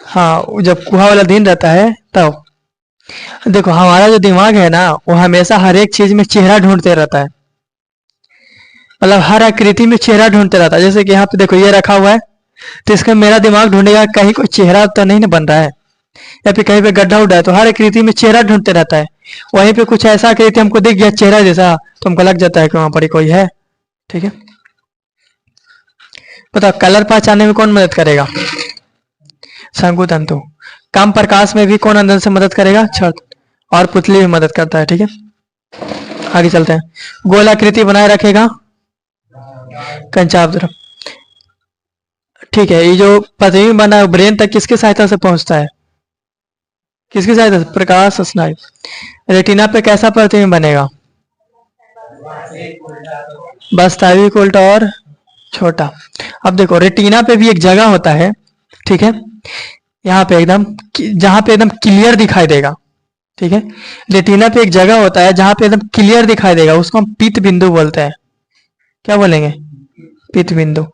हाँ, जब कुहा वाला दिन रहता है तब देखो हमारा जो दिमाग है ना वो हमेशा हर एक चीज में चेहरा ढूंढते रहता है, मतलब हर आकृति में चेहरा ढूंढते रहता है। जैसे कि यहाँ पे देखो ये रखा हुआ है, तो इसका मेरा दिमाग ढूंढेगा कहीं कोई चेहरा तो नहीं ना बन रहा है, या फिर कहीं पे गड्ढा उड्ढा है, तो हर आकृति में चेहरा ढूंढते रहता है। वहीं पे कुछ ऐसा आकृति हमको दिख गया चेहरा जैसा तो हमको लग जाता है कि वहां पर ही कोई है, ठीक है। बताओ कलर पहचानने में कौन मदद करेगा? शंकु तंतु। कम प्रकाश में भी कौन अंदर से मदद करेगा? छड़। और पुतली भी मदद करता है, ठीक है। आगे चलते हैं। गोल आकृति बनाए रखेगा कंचाप, ठीक है। ये जो प्रतिबिंब बना है ब्रेन तक किसकी सहायता से पहुंचता है? किसकी सहायता से? प्रकाश स्नायु। रेटिना पे कैसा प्रतिबिंब बनेगा? वास्तविक, उल्टा और छोटा। अब देखो रेटिना पे भी एक जगह होता है, ठीक है, यहाँ पे एकदम जहां पे एकदम क्लियर दिखाई देगा, ठीक है। रेटिना पे एक जगह होता है जहां पे एकदम क्लियर दिखाई देगा, उसको हम पीत बिंदु बोलते हैं। क्या बोलेंगे? पीत बिंदु।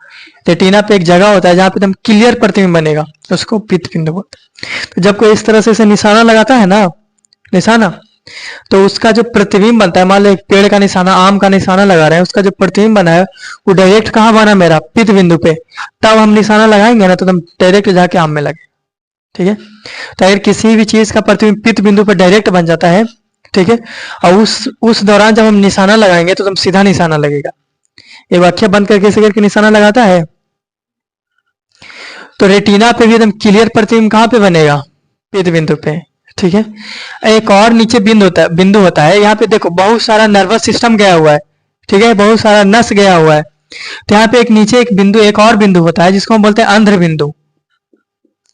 रेटिना पे एक जगह होता है जहां पे एकदम क्लियर प्रतिबिंब बनेगा, उसको पीत बिंदु बोलते हैं। तो जब कोई इस तरह से इसे निशाना लगाता है ना, निशाना, तो उसका जो प्रतिबिंब बनता है, मान लो एक पेड़ का निशाना, आम का निशाना लगा रहे हैं, उसका जो प्रतिबिंब बना है वो डायरेक्ट कहाँ बना? मेरा पित बिंदु पे। तब हम निशाना लगाएंगे ना तो एकदम डायरेक्ट जाके आम में लगे, ठीक है। तो अगर किसी भी चीज का प्रतिबिंब पित बिंदु पे डायरेक्ट बन जाता है, ठीक है, और उस दौरान जब हम निशाना लगाएंगे तो एकदम सीधा निशाना लगेगा। ये वाक्य बंद करके इसे करके निशाना लगाता है तो रेटिना पे भी एकदम क्लियर प्रतिबिंब कहाँ पे बनेगा? पित बिंदु पे, ठीक है। एक और नीचे बिंदु होता है, यहाँ पे देखो बहुत सारा नर्वस सिस्टम गया हुआ है, ठीक है, बहुत सारा नस गया हुआ है। तो यहाँ पे एक नीचे एक बिंदु, एक और बिंदु होता है जिसको हम बोलते हैं अंध्र बिंदु।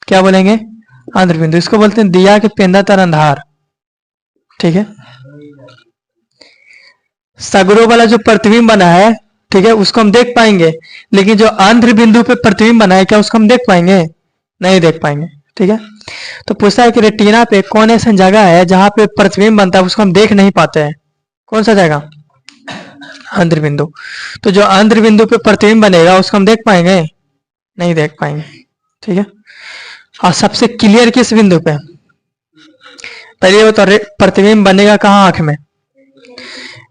क्या बोलेंगे? अंध्र बिंदु। इसको बोलते हैं दिया के पेंदा तर अंधार, ठीक है। सगरो वाला जो प्रतिबिंब बना है, ठीक है, उसको हम देख पाएंगे, लेकिन जो अंध्र बिंदु पे प्रतिबिंब बना है क्या उसको हम देख पाएंगे? नहीं देख पाएंगे, ठीक है। तो पूछता है कि रेटिना पे कौन ऐसा जगह है जहां पे प्रतिबिंब बनता है उसको हम देख नहीं पाते हैं? कौन सा जगह? अंध्र बिंदु। तो जो अंध्र बिंदु पे प्रतिबिंब बनेगा उसको हम देख पाएंगे? नहीं देख पाएंगे, ठीक है। और सबसे क्लियर किस बिंदु पे? पहले तो प्रतिबिंब बनेगा कहाँ? आंख में,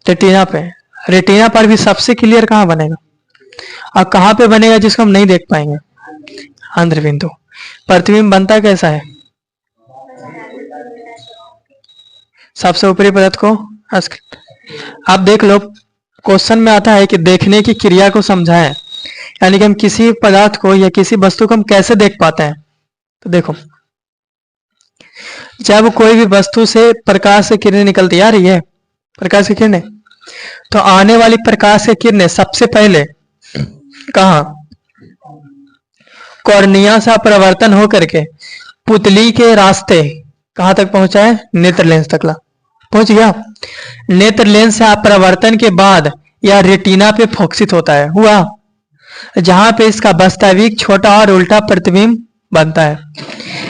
रेटिना पे। रेटिना पर भी सबसे क्लियर कहाँ बनेगा? और कहाँ पे बनेगा जिसको हम नहीं देख पाएंगे? अंध्र बिंदु। प्रतिबिंब बनता कैसा है? सबसे ऊपरी पदार्थ को आप देख लो, क्वेश्चन में आता है कि देखने की क्रिया को समझाएं, यानी कि हम किसी पदार्थ को या किसी वस्तु को हम कैसे देख पाते हैं। तो देखो जब कोई भी वस्तु से प्रकाश की किरणें निकलती आ रही है, प्रकाश की किरणें, तो आने वाली प्रकाश की किरणें सबसे पहले कहा? कॉर्निया से अपरावर्तन होकर के पुतली के रास्ते कहां तक पहुंचा है? नेत्र लेंस तक पहुंच गया। नेत्र लेंस से अपरावर्तन के बाद यह रेटिना पे फोकसित होता है, हुआ, जहां पे इसका वास्तविक छोटा और उल्टा प्रतिबिंब बनता है।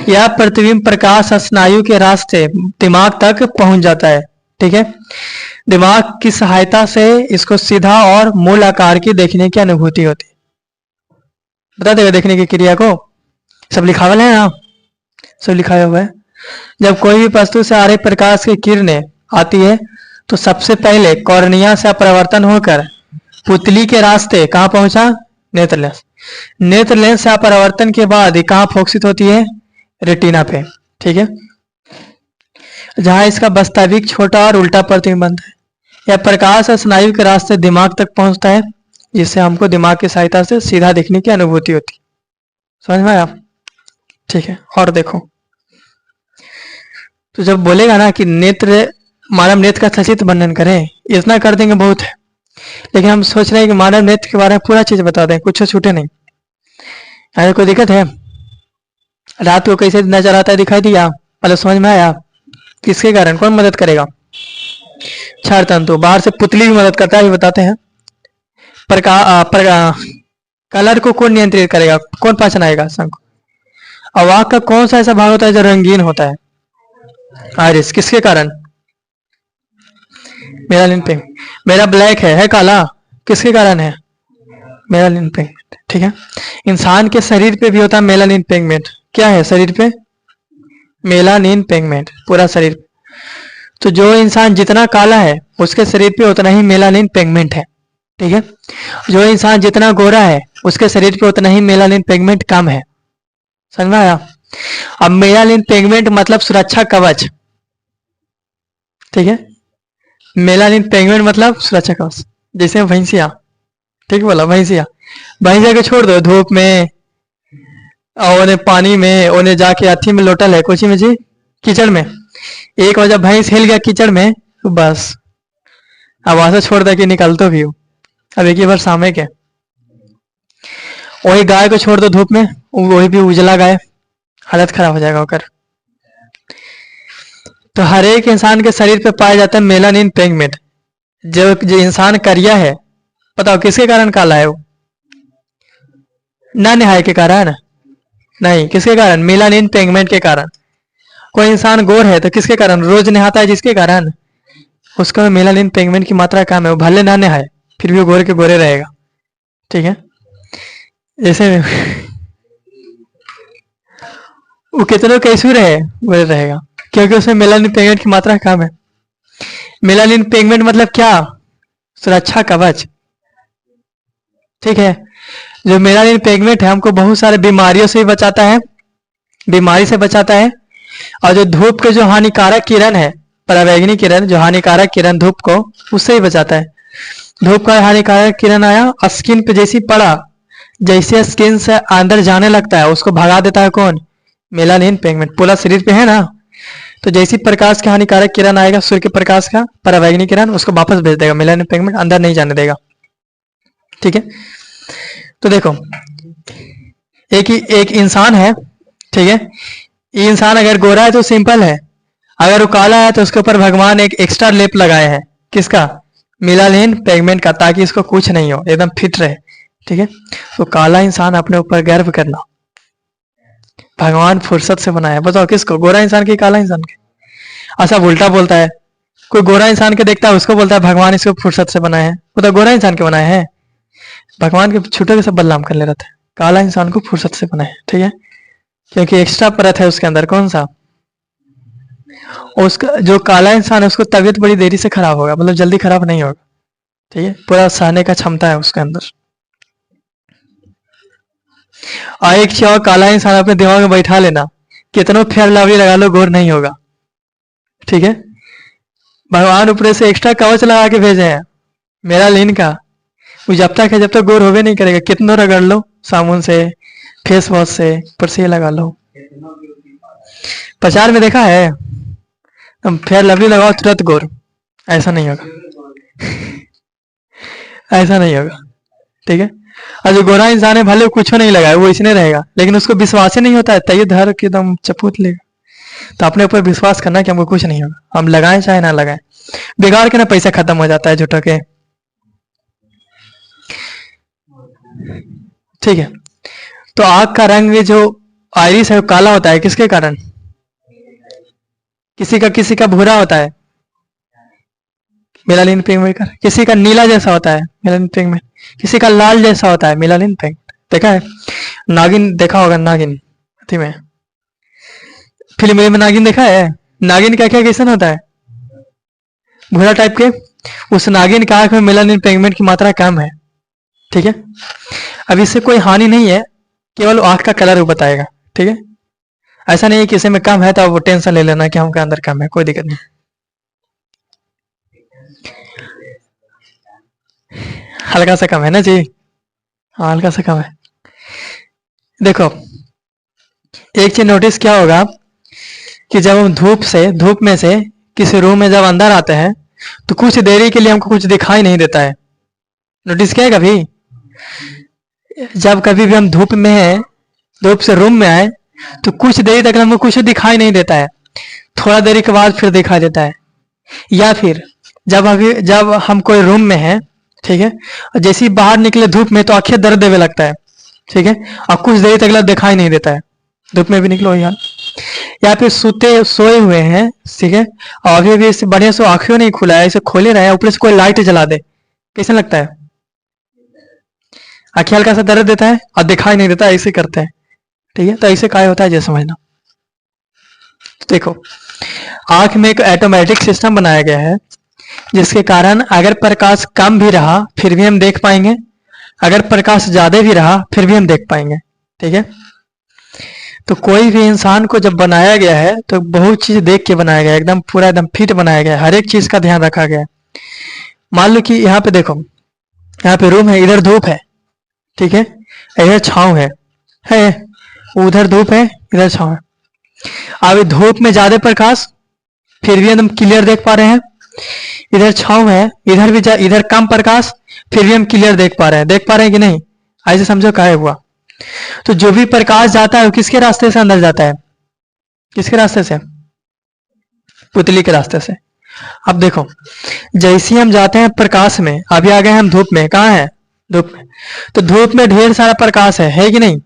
यह प्रतिबिंब प्रकाश स्नायु के रास्ते दिमाग तक पहुंच जाता है, ठीक है। दिमाग की सहायता से इसको सीधा और मूल आकार की देखने की अनुभूति होती है। बता देगा देखने की क्रिया को? सब लिखा हुआ है ना, सब लिखा हुआ है। जब कोई भी वस्तु से आ रही प्रकाश की किरणें आती है तो सबसे पहले कॉर्निया से अपरावर्तन होकर पुतली के रास्ते कहाँ पहुंचा? नेत्र लेंस। नेत्र लेंस से अपरावर्तन के बाद ये कहाँ फोकसित होती है? रेटिना पे, ठीक है, जहां इसका वास्तविक छोटा और उल्टा प्रतिबिंब बनता है। यह प्रकाश स्नायु के रास्ते दिमाग तक पहुंचता है, जिससे हमको दिमाग की सहायता से सीधा दिखने की अनुभूति होती। समझ में आया? ठीक है। और देखो, तो जब बोलेगा ना कि नेत्र, मानव नेत्र का सचित्र वर्णन करें, इतना कर देंगे बहुत है। लेकिन हम सोच रहे हैं कि मानव नेत्र के बारे में पूरा चीज बता दें, कुछ छूटे नहीं। अरे कोई दिक्कत है? रात को कैसे नजर आता है, दिखाई दिया? मतलब समझ में आया? किसके कारण? कौन मदद करेगा? क्षार तंतु। बाहर से पुतली भी मदद करता है, ये बताते हैं। कलर को कौन नियंत्रित करेगा? कौन पहचानाएगा शंख? और आँख का कौन सा ऐसा भाग होता है जो रंगीन होता है? आइरिस। किसके कारण? Melanin pigment. मेरा ब्लैक है काला, किसके कारण है? Melanin pigment. ठीक है। इंसान के शरीर पे भी होता है मेलानिन पिगमेंट। क्या है शरीर पे? मेलानिन पिगमेंट, पूरा शरीर। तो जो इंसान जितना काला है उसके शरीर पे उतना ही मेलानिन पिगमेंट है। ठीक है। जो इंसान जितना गोरा है उसके शरीर पे उतना ही मेलानिन पिगमेंट कम है। समझ में आया? अब मेलानिन पिगमेंट मतलब सुरक्षा कवच। ठीक है। मेलानिन पिगमेंट मतलब सुरक्षा कवच। जैसे भैंसिया, ठीक बोला, भैंसिया। भैंसिया को छोड़ दो धूप में और उन्हें पानी में, उन्हें जाके अथी में लोटल है, कोची में जी, कीचड़ में। एक वजह भैंस हिल गया कीचड़ में तो बस, अब वहां से छोड़ दे कि निकल तो भी हो। अब एक ही बार सामने के वही गाय को छोड़ दो धूप में, वही भी उजला गाय, हालत खराब हो जाएगा होकर। तो हर एक इंसान के शरीर पे पाया जाता है मेलानिन पिगमेंट। जो इंसान करिया है, बताओ किसके कारण काला है वो? ना नहाए के कारण नहीं, किसके कारण? मेलानिन पिगमेंट के कारण। कोई इंसान गोर है तो किसके कारण? रोज नहाता है जिसके कारण उसका मेलानिन पिगमेंट की मात्रा कम है, वो भले ना नहाए फिर भी वो गोरे के गोरे रहेगा। ठीक है। जैसे वो कितनों कैसे रहे गोरे रहेगा, क्योंकि उसमें मेलानिन पिगमेंट की मात्रा कम है। मेलानिन पिगमेंट मतलब क्या? सुरक्षा कवच। ठीक है। जो मेलानिन पिगमेंट है हमको बहुत सारे बीमारियों से भी बचाता है, बीमारी से बचाता है। और जो धूप के जो हानिकारक किरण है, पराबैंगनी किरण, जो हानिकारक किरण धूप को, उससे ही बचाता है। धूप का हानिकारक किरण आया, स्किन पे जैसी पड़ा, जैसे स्किन से अंदर जाने लगता है उसको भगा देता है कौन? Melanin pigment. पूरा शरीर पे है ना, तो जैसी प्रकाश का हानिकारक किरण आएगा, सूर्य के प्रकाश का पराबैंगनी किरण, उसको वापस भेज देगा, मेलानिन पिगमेंट अंदर नहीं जाने देगा। ठीक है। तो देखो, एक इंसान है, ठीक है। ये इंसान अगर गोरा है तो सिंपल है, अगर वो काला है तो उसके ऊपर भगवान एक एक्स्ट्रा लेप लगाए हैं। किसका? मेलानिन पिगमेंट का, ताकि इसको कुछ नहीं हो, एकदम फिट रहे। ठीक है। तो काला इंसान अपने ऊपर गर्व करना, भगवान फुर्सत से बनाया। बताओ किसको? गोरा इंसान के, काला इंसान के? अच्छा उल्टा बोलता है, कोई गोरा इंसान के देखता है उसको बोलता है भगवान इसको फुर्सत से बनाए हैं। बताओ गोरा इंसान के बनाए हैं? भगवान के छूटे के सब बदनाम कर ले रहे थे। काला इंसान को फुर्सत से बनाए। ठीक है। क्योंकि एक्स्ट्रा परत है उसके अंदर। कौन सा? उसका जो काला इंसान है उसको तबीयत बड़ी देरी से खराब होगा, मतलब जल्दी खराब नहीं होगा। ठीक है। पूरा सहने का क्षमता है उसके अंदर। और एक चीज और, काला इंसान अपने दिमाग में बैठा लेना, कितनों फेयर लवली लगा लो गोर नहीं होगा। ठीक है। भगवान ऊपर से एक्स्ट्रा कवच लगा के भेजे हैं मेरा लीन का, वो जब तक है जब तक गोर होवे नहीं करेगा। कितनों रगड़ लो साबुन से, फेस वॉश से, ऊपर से लगा लो। प्रचार में देखा है, हम फेयर लवली लगाओ तुरंत गोर, ऐसा नहीं होगा। ऐसा नहीं होगा। ठीक है। और जो गोरा इंसान है भले कुछ नहीं लगाए, वो इसने रहेगा, लेकिन उसको विश्वास ही नहीं होता है, तय धर के एकदम चपूत लेगा। तो अपने ऊपर विश्वास करना कि हमको कुछ नहीं होगा, हम लगाएं चाहे ना लगाएं। बिगाड़ के ना पैसा खत्म हो जाता है झूठा के। ठीक है। तो आंख का रंग जो आइरिस है वो काला होता है, किसके कारण? किसी का भूरा होता है, मेलानिन पिगमेंट। किसी का नीला जैसा होता है, मेलानिन पिगमेंट। किसी का लाल जैसा होता है, मेलानिन पिगमेंट। देखा है? नागिन देखा होगा, नागिन अथी में, फिल्म में नागिन देखा है? नागिन का क्या कैसन होता है? भूरा टाइप के। उस नागिन की आंख में मेलानिन पिगमेंट की मात्रा कम है। ठीक है। अब इससे कोई हानि नहीं है, केवल आंख का कलर वो बताएगा। ठीक है। ऐसा नहीं है कि इसे में कम है तो वो टेंशन ले लेना कि हमके अंदर कम है, कोई दिक्कत नहीं। हल्का सा कम है ना जी। हाँ हल्का सा कम है। देखो एक चीज नोटिस क्या होगा कि जब हम धूप में से किसी रूम में जब अंदर आते हैं तो कुछ देरी के लिए हमको कुछ दिखाई नहीं देता है। नोटिस किया है कभी? जब कभी भी हम धूप में हैं, धूप से रूम में आए तो कुछ देरी तक हमको कुछ दिखाई नहीं देता है, थोड़ा देरी के बाद फिर दिखाई देता है। या फिर जब हम कोई रूम में हैं, ठीक है, और जैसे ही बाहर निकले धूप में तो आंखें दर्द देने लगता है, ठीक है, और कुछ देरी तक दिखाई नहीं देता है। धूप में भी निकलो यार, या फिर सोए हुए हैं, ठीक है, और अभी अभी इससे बढ़िया से आंखें नहीं खुला है, इसे खोले रहे हैं, ऊपर से कोई लाइट जला दे, कैसा लगता है? आंखें हल्का सा दर्द देता है और दिखाई नहीं देता, ऐसे करते हैं, ठीक है। तो ऐसे काय होता है जैसे समझना। तो देखो आंख में एक ऑटोमेटिक सिस्टम बनाया गया है जिसके कारण अगर प्रकाश कम भी रहा फिर भी हम देख पाएंगे, अगर प्रकाश ज्यादा भी रहा फिर भी हम देख पाएंगे, ठीक है। तो कोई भी इंसान को जब बनाया गया है तो बहुत चीज देख के बनाया गया है, एकदम पूरा एकदम फिट बनाया गया है, हर एक चीज का ध्यान रखा गया है। मान लो कि यहाँ पे देखो, यहाँ पे रूम है, इधर धूप है, ठीक है, इधर छांव है, उधर धूप है, इधर छांव है। अब धूप में ज्यादा प्रकाश फिर भी एकदम क्लियर देख पा रहे हैं, इधर छांव है, इधर कम प्रकाश फिर भी हम क्लियर देख पा रहे हैं कि नहीं? ऐसे समझो क्या हुआ। तो जो भी प्रकाश जाता है वो किसके रास्ते से अंदर जाता है? किसके रास्ते से? पुतली के रास्ते से। अब देखो जैसे ही हम जाते हैं प्रकाश में, अभी आ गए हम धूप में, कहाँ है? धूप में। तो धूप में ढेर सारा प्रकाश है कि नहीं?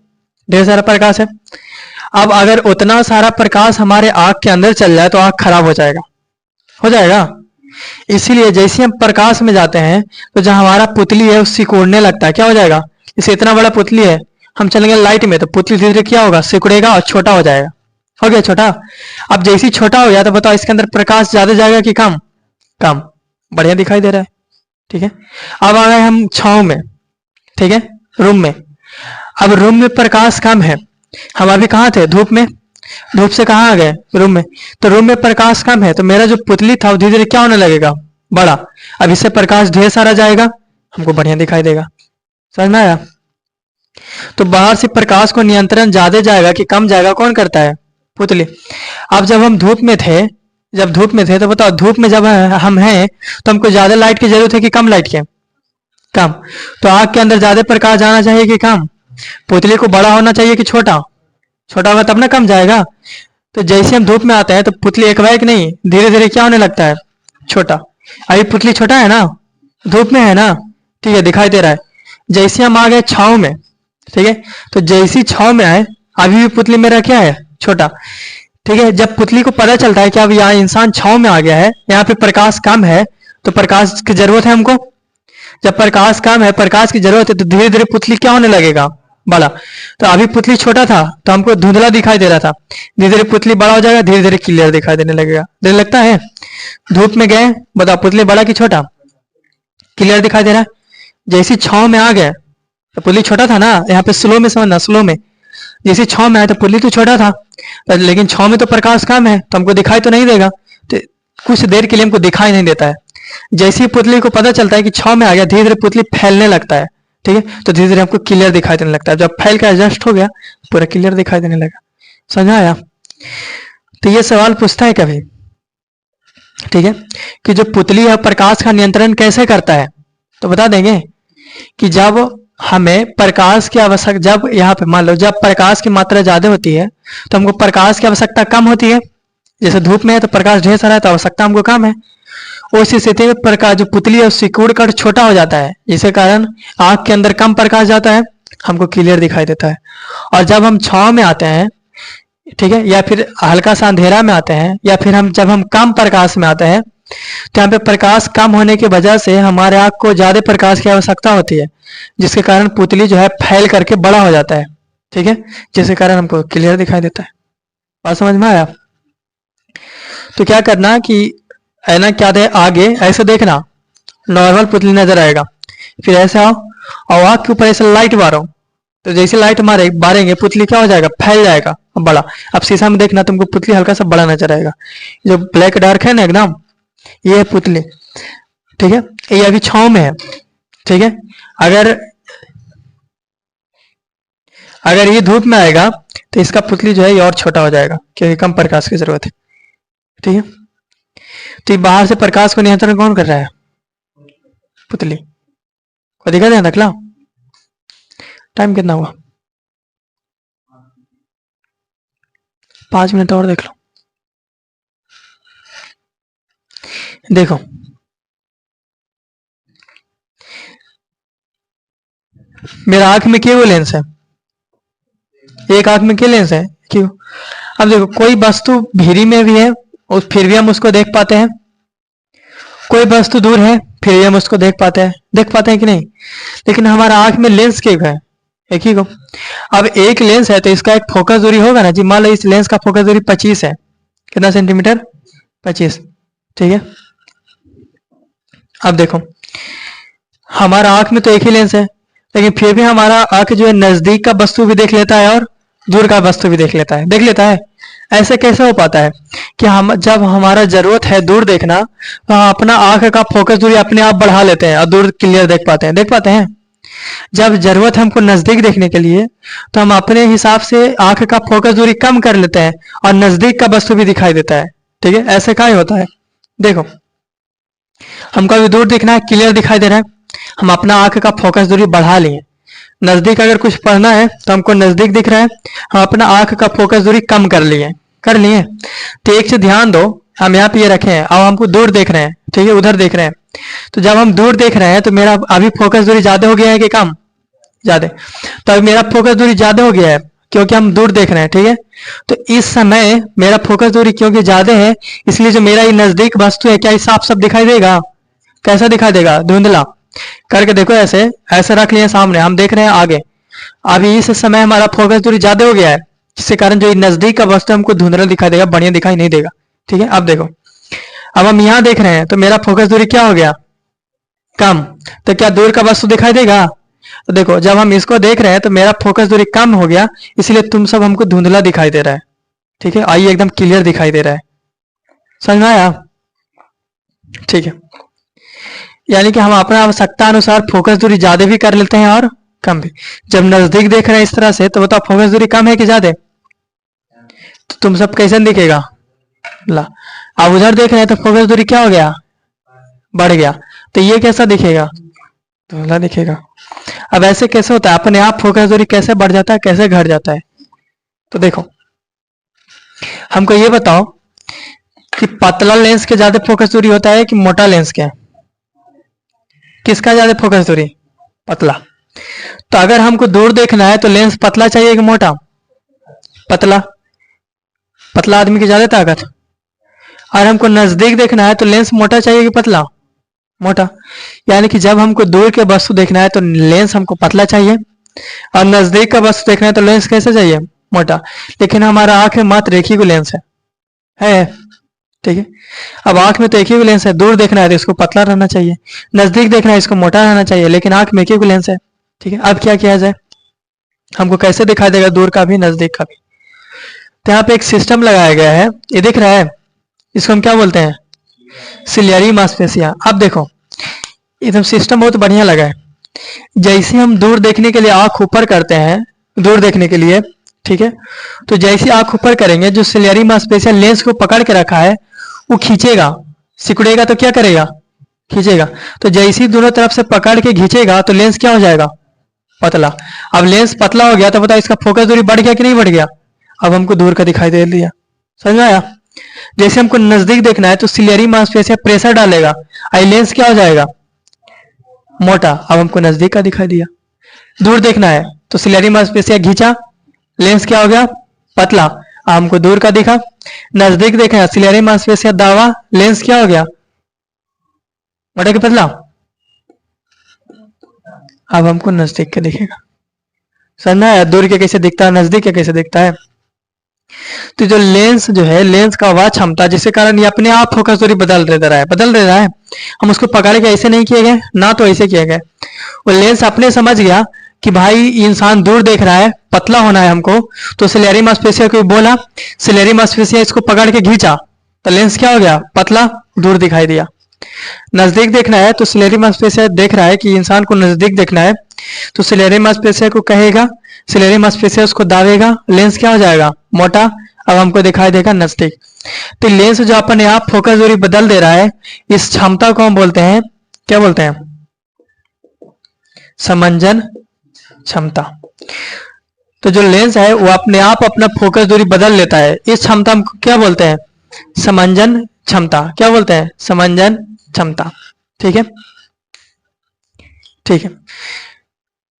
ढेर सारा प्रकाश है। अब अगर उतना सारा प्रकाश हमारे आंख के अंदर चल जाए तो आंख खराब हो जाएगा। इसीलिए जैसे हम प्रकाश में जाते हैं तो जहां हमारा पुतली है उससे सिकुड़ने लगता है, क्या हो जाएगा? जैसे इतना बड़ा पुतली है, हम चलेंगे लाइट में तो पुतली धीरे धीरे क्या होगा? सिकुड़ेगा और छोटा हो जाएगा। हो गया छोटा। अब जैसे ही छोटा हो गया तो बताओ इसके अंदर प्रकाश ज्यादा जाएगा कि कम? कम। बढ़िया दिखाई दे रहा है, ठीक है। अब आ गए हम छांव में, ठीक है, रूम में। अब रूम में प्रकाश कम है, हम अभी कहाँ थे? धूप में। धूप से कहाँ आ गए? रूम में। तो रूम में प्रकाश कम है तो मेरा जो पुतली था वो धीरे धीरे क्या होने लगेगा? बड़ा। अब इससे प्रकाश ढेर सारा जाएगा, हमको बढ़िया दिखाई देगा। समझ में आया? तो बाहर से प्रकाश को नियंत्रण ज्यादा जाएगा कि कम जाएगा, कौन करता है? पुतली। अब जब हम धूप में थे तो बताओ धूप में जब हम हैं तो हमको ज्यादा लाइट की जरूरत है कि कम लाइट की? कम। तो आंख के अंदर ज्यादा प्रकाश जाना चाहिए कि कम? पुतली को बड़ा होना चाहिए कि छोटा? छोटा होगा तब ना कम जाएगा। तो जैसे हम धूप में आते हैं तो पुतली एक बार नहीं धीरे धीरे क्या होने लगता है? छोटा। अभी पुतली छोटा है ना, धूप में है ना, ठीक है, दिखाई दे रहा है। जैसे हम आ गए छांव में, ठीक है, तो जैसी छांव में आए अभी भी पुतली मेरा क्या है? छोटा, ठीक है। जब पुतली को पता चलता है कि अब यहाँ इंसान छांव में आ गया है, यहाँ पे प्रकाश कम है, तो प्रकाश की जरूरत है हमको। जब प्रकाश कम है, प्रकाश की जरूरत है, तो धीरे धीरे पुतली क्या होने लगेगा? बड़ा। तो अभी पुतली छोटा था तो हमको धुंधला दिखाई दे रहा था, धीरे धीरे पुतली बड़ा हो जाएगा, धीरे धीरे क्लियर दिखाई देने लगेगा। देने लगता है। धूप में गए, बताओ पुतली बड़ा कि छोटा? क्लियर दिखाई दे रहा है। जैसे छांव में आ गए तो पुतली छोटा था ना, यहाँ पे स्लो में समझना, स्लो में। जैसे छांव में आए तो पुतली तो छोटा था, लेकिन छांव में तो प्रकाश कम है तो हमको दिखाई तो नहीं देगा, तो कुछ देर के लिए हमको दिखाई नहीं देता है। जैसे ही पुतली को पता चलता है कि छांव में आ गया, धीरे धीरे पुतली फैलने लगता है, ठीक है, तो धीरे धीरे हमको क्लियर दिखाई देने लगता है। जब फैल का एडजस्ट हो गया पूरा क्लियर दिखाई देने लगा। समझ आया? तो ये सवाल पूछता है कभी, ठीक है, कि जो पुतली है प्रकाश का नियंत्रण कैसे करता है? तो बता देंगे कि जब हमें प्रकाश की आवश्यकता, जब यहाँ पे मान लो जब प्रकाश की मात्रा ज्यादा होती है तो हमको प्रकाश की आवश्यकता कम होती है। जैसे धूप में है तो प्रकाश ढेर सारा है तो आवश्यकता हमको कम है। उस स्थिति में प्रकाश जो पुतली है सिकुड़ कर छोटा हो जाता है, जिसके कारण आंख के अंदर कम प्रकाश जाता है, हमको क्लियर दिखाई देता है। और जब हम छांव में आते हैं, ठीक है, या फिर हल्का सा अंधेरा में आते हैं, या फिर जब हम कम प्रकाश में आते हैं तो यहाँ पे प्रकाश कम होने की वजह से हमारे आंख को ज्यादा प्रकाश की आवश्यकता होती है, जिसके कारण पुतली जो है फैल करके बड़ा हो जाता है, ठीक है, जिसके कारण हमको क्लियर दिखाई देता है। बात समझ में आया? तो क्या करना कि ऐना क्या दे आगे ऐसे देखना, नॉर्मल पुतली नजर आएगा, फिर ऐसे आओ और आंख के ऊपर ऐसे लाइट मारो, तो जैसे लाइट मारेंगे पुतली क्या हो जाएगा? फैल जाएगा बड़ा। अब शीशा में देखना तुमको पुतली हल्का सा बड़ा नजर आएगा। जो ब्लैक डार्क है ना एकदम, ये है पुतली, ठीक है। ये अभी छांव में है, ठीक है। अगर अगर ये धूप में आएगा तो इसका पुतली जो है ये और छोटा हो जाएगा क्योंकि कम प्रकाश की जरूरत है। ठीक है। तो ये बाहर से प्रकाश को नियंत्रण कौन कर रहा है? पुतली को दिखा दे नकला। टाइम कितना हुआ? 5 मिनट और देख लो। देखो मेरा आंख में क्यों लेंस है? एक आंख में क्यों लेंस है? क्यों? अब देखो कोई वस्तु भीरी में भी है और फिर भी हम उसको देख पाते हैं, कोई वस्तु दूर है फिर भी हम उसको देख पाते हैं कि नहीं? लेकिन हमारा आंख में लेंस क्यों है? एक ही को। अब एक लेंस है तो इसका एक फोकस दूरी होगा ना जी। मान लो इस लेंस का फोकस दूरी 25 है। कितना सेंटीमीटर? 25। ठीक है। अब देखो हमारा आंख में तो एक ही लेंस है, लेकिन फिर भी हमारा आंख जो है नजदीक का वस्तु भी देख लेता है और दूर का वस्तु भी देख लेता है। ऐसे कैसे हो पाता है कि हम जब हमारा जरूरत है दूर देखना तो हम अपना आंख का फोकस दूरी अपने आप बढ़ा लेते हैं और दूर क्लियर देख पाते हैं। जब जरूरत है हमको नजदीक देखने के लिए तो हम अपने हिसाब से आंख का फोकस दूरी कम कर लेते हैं और नजदीक का वस्तु भी दिखाई देता है। ठीक है। ऐसे क्या होता है? देखो हमको अभी दूर दिखना है, क्लियर दिखाई दे रहा है, हम अपना आंख का फोकस दूरी बढ़ा लिए। नजदीक अगर कुछ पढ़ना है तो हमको नजदीक दिख रहा है, हम अपना आंख का फोकस दूरी कम कर लिए। तो एक से ध्यान दो, हम यहाँ पे ये रखे हैं, अब हमको दूर देख रहे हैं। ठीक है। उधर देख रहे हैं। तो जब हम दूर देख रहे हैं तो मेरा अभी फोकस दूरी ज्यादा हो गया है कि कम? ज्यादा। तो अभी मेरा फोकस दूरी ज्यादा हो गया है क्योंकि हम दूर देख रहे हैं। ठीक है। तो इस समय मेरा फोकस दूरी क्योंकि ज्यादा है इसलिए जो मेरा ये नजदीक वस्तु है क्या ये साफ साफ दिखाई देगा? कैसा दिखाई देगा? धुंधला करके देखो। ऐसे ऐसे रख लिए सामने, हम देख रहे हैं आगे। अभी इस समय हमारा फोकस दूरी ज्यादा हो गया है जिसके कारण जो नजदीक का वस्तु हमको धुंधला दिखाई देगा, बढ़िया दिखाई नहीं देगा। ठीक है। अब देखो अब हम यहाँ देख रहे हैं तो मेरा फोकस दूरी क्या हो गया? कम। तो क्या दूर का वस्तु दिखाई देगा? तो देखो जब हम इसको देख रहे हैं तो मेरा फोकस दूरी कम हो गया, इसलिए तुम सब हमको धुंधला दिखाई दे रहा है। ठीक है। आइए एकदम क्लियर दिखाई दे रहा है। समझ में आया? ठीक है। यानी कि हम अपना आवश्यकता अनुसार फोकस दूरी ज्यादा भी कर लेते हैं और कम भी। जब नजदीक देख रहे हैं इस तरह से तो बताओ फोकस दूरी कम है कि ज्यादा? तो तुम सब कैसे दिखेगा? ला। अब उधर देख रहे हैं तो फोकस दूरी क्या हो गया? बढ़ गया। तो ये कैसा दिखेगा? धुंधला दिखेगा। अब ऐसे कैसे होता है? अपने आप फोकस दूरी कैसे बढ़ जाता है, कैसे घट जाता है? तो देखो हमको ये बताओ कि पतला लेंस के ज्यादा फोकस दूरी होता है कि मोटा लेंस के? किसका ज्यादा फोकस दूरी? पतला। तो अगर हमको दूर देखना है तो लेंस पतला चाहिए कि मोटा? पतला। पतला आदमी की ज्यादा ताकत। और हमको नजदीक देखना है तो लेंस मोटा चाहिए कि पतला? मोटा। यानी कि जब हमको दूर के वस्तु देखना है तो लेंस हमको पतला चाहिए और नजदीक का वस्तु देखना है तो लेंस कैसे चाहिए? मोटा। लेकिन हमारा आंख में मात्र एक ही को लेंस है। ठीक है। अब आंख में तो एक ही लेंस है, दूर देखना है तो इसको पतला रहना चाहिए, नजदीक देखना है इसको मोटा रहना चाहिए, लेकिन आंख में एक ही लेंस है। ठीक है। अब क्या किया जाए? हमको कैसे दिखाई देगा दूर का भी नजदीक का भी? तो यहाँ पे एक सिस्टम लगाया गया है, ये दिख रहा है, इसको हम क्या बोलते हैं? सिलियरी मांसपेशियां। अब देखो एकदम सिस्टम बहुत बढ़िया लगा है। जैसे हम दूर देखने के लिए आंख ऊपर करते हैं, दूर देखने के लिए, ठीक है, तो जैसे आंख ऊपर करेंगे जो सिलियरी मांसपेशियां लेंस को पकड़ के रखा है वो खींचेगा, सिकुड़ेगा तो क्या करेगा? खींचेगा। तो जैसे ही दोनों तरफ से पकड़ के खींचेगा तो लेंस क्या हो जाएगा? पतला। अब लेंस पतला हो गया तो बताओ इसका फोकस दूरी बढ़ गया कि नहीं बढ़ गया? अब हमको दूर का दिखाई दे दिया। समझ में आया? जैसे हमको नजदीक देखना है तो सिलियरी मांसपेशियां प्रेशर डालेगा, आई लेंस क्या हो जाएगा? मोटा। अब हमको नजदीक का दिखाई दिया। दूर देखना है तो सिलियरी मांसपेशियां खींचा, लेंस क्या हो गया? पतला। अब हमको दूर का दिखा। नजदीक देखा सिलियरी मांसपेशियां दावा, लेंस क्या हो गया? मोटा कि पतला? अब हमको नजदीक के दिखेगा। समझना है? दूर के कैसे दिखता है, नजदीक के कैसे दिखता है। तो जो लेंस जो है, लेंस का वह क्षमता जिसके कारण ये अपने आप फोकस दूरी बदल दे रहा है। हम उसको पकड़ के ऐसे नहीं किए गए ना, तो ऐसे किए गए। वो लेंस अपने समझ गया कि भाई इंसान दूर देख रहा है, पतला होना है हमको, तो सिलियरी मांसपेशिया को बोला, सिलियरी मांसपेशिया इसको पकड़ के खींचा तो लेंस क्या हो गया? पतला, दूर दिखाई दिया। नजदीक देखना है तो सिलेरी मांसपेशिया देख रहा है कि इंसान को नजदीक देखना है, तो सिलेरी मांसपेशिया को कहेगा, सिलेरी मांसपेशिया उसको दावेगा, लेंस क्या हो जाएगा, मोटा। अब हमको दिखाई देगा नजदीक। तो लेंस जो अपने आप फोकस दूरी बदल दे रहा है, इस क्षमता को हम बोलते हैं, क्या बोलते हैं, समंजन क्षमता। तो जो लेंस है वो अपने आप अपना फोकस दूरी बदल लेता है, इस क्षमता को क्या बोलते हैं, समंजन क्षमता। क्या बोलते हैं, समंजन क्षमता। ठीक है, ठीक है।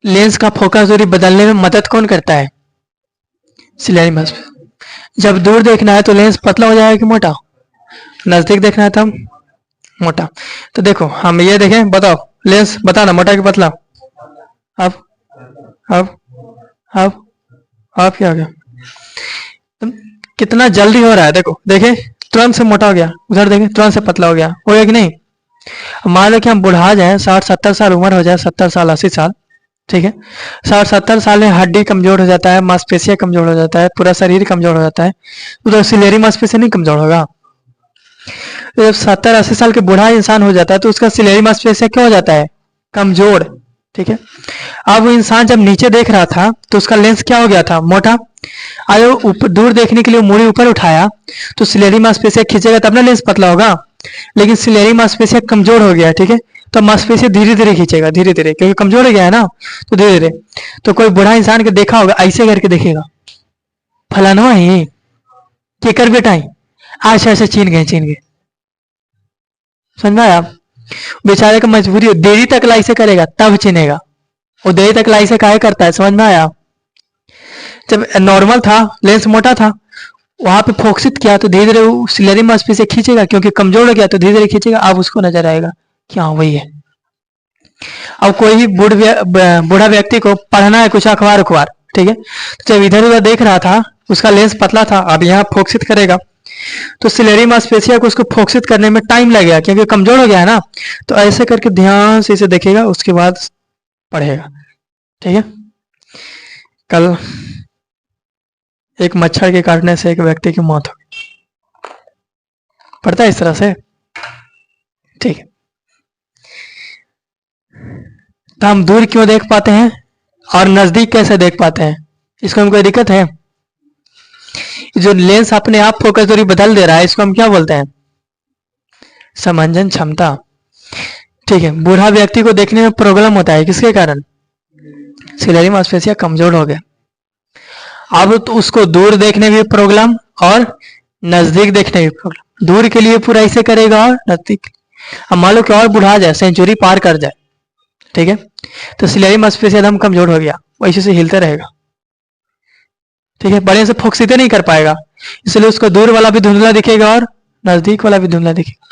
लेंस का फोकस दूरी बदलने में मदद कौन करता है, सिलेरी मांसपेशिया। जब दूर देखना है तो लेंस पतला हो जाएगा कि मोटा, नजदीक देखना है तब मोटा। तो देखो हम ये देखें, बताओ लेंस बताना मोटा कि पतला। अब अब अब क्या हो गया, कितना जल्दी हो रहा है, देखो देखे तुरंत से मोटा हो गया, उधर देखें तुरंत से पतला हो गया, हो गया कि नहीं। मान लो कि हम बुढ़ा जाए, 60-70 साल उम्र हो जाए, 70 साल 80 साल, ठीक है। 60-70 साल में हड्डी कमजोर हो जाता है, मांसपेशियां कमजोर हो जाता है, पूरा शरीर कमजोर हो जाता है, तो सिलेरी मांसपेशिया नहीं कमजोर होगा। तो जब 70-80 साल के बूढ़ा इंसान हो जाता है तो उसका सिलेरी मांसपेशिया क्या हो जाता है, कमजोर। ठीक है। अब वो इंसान जब नीचे देख रहा था तो उसका लेंस क्या हो गया था, मोटा। आयो ऊपर दूर देखने के लिए मूड़ी ऊपर उठाया तो सिलेरी मांसपेशिया खींचेगा तब ना लेंस पतला होगा, लेकिन सिलेरी मांसपेशिया कमजोर हो गया, ठीक है। तो मांसपेशिया धीरे धीरे खींचेगा, धीरे धीरे, क्योंकि कमजोर हो गया है ना, तो धीरे धीरे। तो कोई बूढ़ा इंसान के देखा होगा, ऐसे करके देखेगा, फलाना ही ये कर बेटा ही, अच्छा अच्छा चीन गए चीन गए, समझ में आया। बेचारे का मजबूरी, देरी तक लाई से करेगा तब चिनेगा, वो देरी तक लाई से काहे करता है, समझ में आया। जब नॉर्मल था, लेंस मोटा था, वहां पे फोकसित किया तो धीरे धीरे वो सिलेरी मांसपेशिया खींचेगा, क्योंकि कमजोर हो गया तो धीरे धीरे खींचेगा, अब उसको नजर आएगा कि हाँ वही है। अब कोई भी बूढ़ा व्यक्ति को पढ़ना है कुछ अखबार अखबार, ठीक है, तो जब इधर उधर देख रहा था उसका लेंस पतला था, अब यहाँ फोकसित करेगा तो सिलेरी मांसपेशिया को उसको फोकसित करने में टाइम लगेगा, क्योंकि कमजोर हो गया है ना। तो ऐसे करके ध्यान से इसे देखेगा, उसके बाद पढ़ेगा। ठीक है। कल एक मच्छर के काटने से एक व्यक्ति की मौत हो गई, पड़ता है इस तरह से। ठीक है। तो हम दूर क्यों देख पाते हैं और नजदीक कैसे देख पाते हैं, इसको हम कोई दिक्कत है। जो लेंस अपने आप फोकस दूरी बदल दे रहा है, इसको हम क्या बोलते हैं, समंजन क्षमता। ठीक है। बूढ़ा व्यक्ति को देखने में प्रॉब्लम होता है, किसके कारण, सिलेरी मांसपेशिया कमजोर हो गया। अब तो उसको दूर देखने में प्रॉब्लम और नजदीक देखने में प्रॉब्लम, दूर के लिए पूरा ऐसे करेगा और नजदीक। अब मान लो कि और बुढ़ा जाए, सेंचुरी पार कर जाए, ठीक है, तो सिलेरी मांसपेशिया एकदम कमजोर हो गया, वैसे से हिलते रहेगा, ठीक है, बढ़िया से फोकसित नहीं कर पाएगा, इसलिए उसको दूर वाला भी धुंधला दिखेगा और नजदीक वाला भी धुंधला दिखेगा।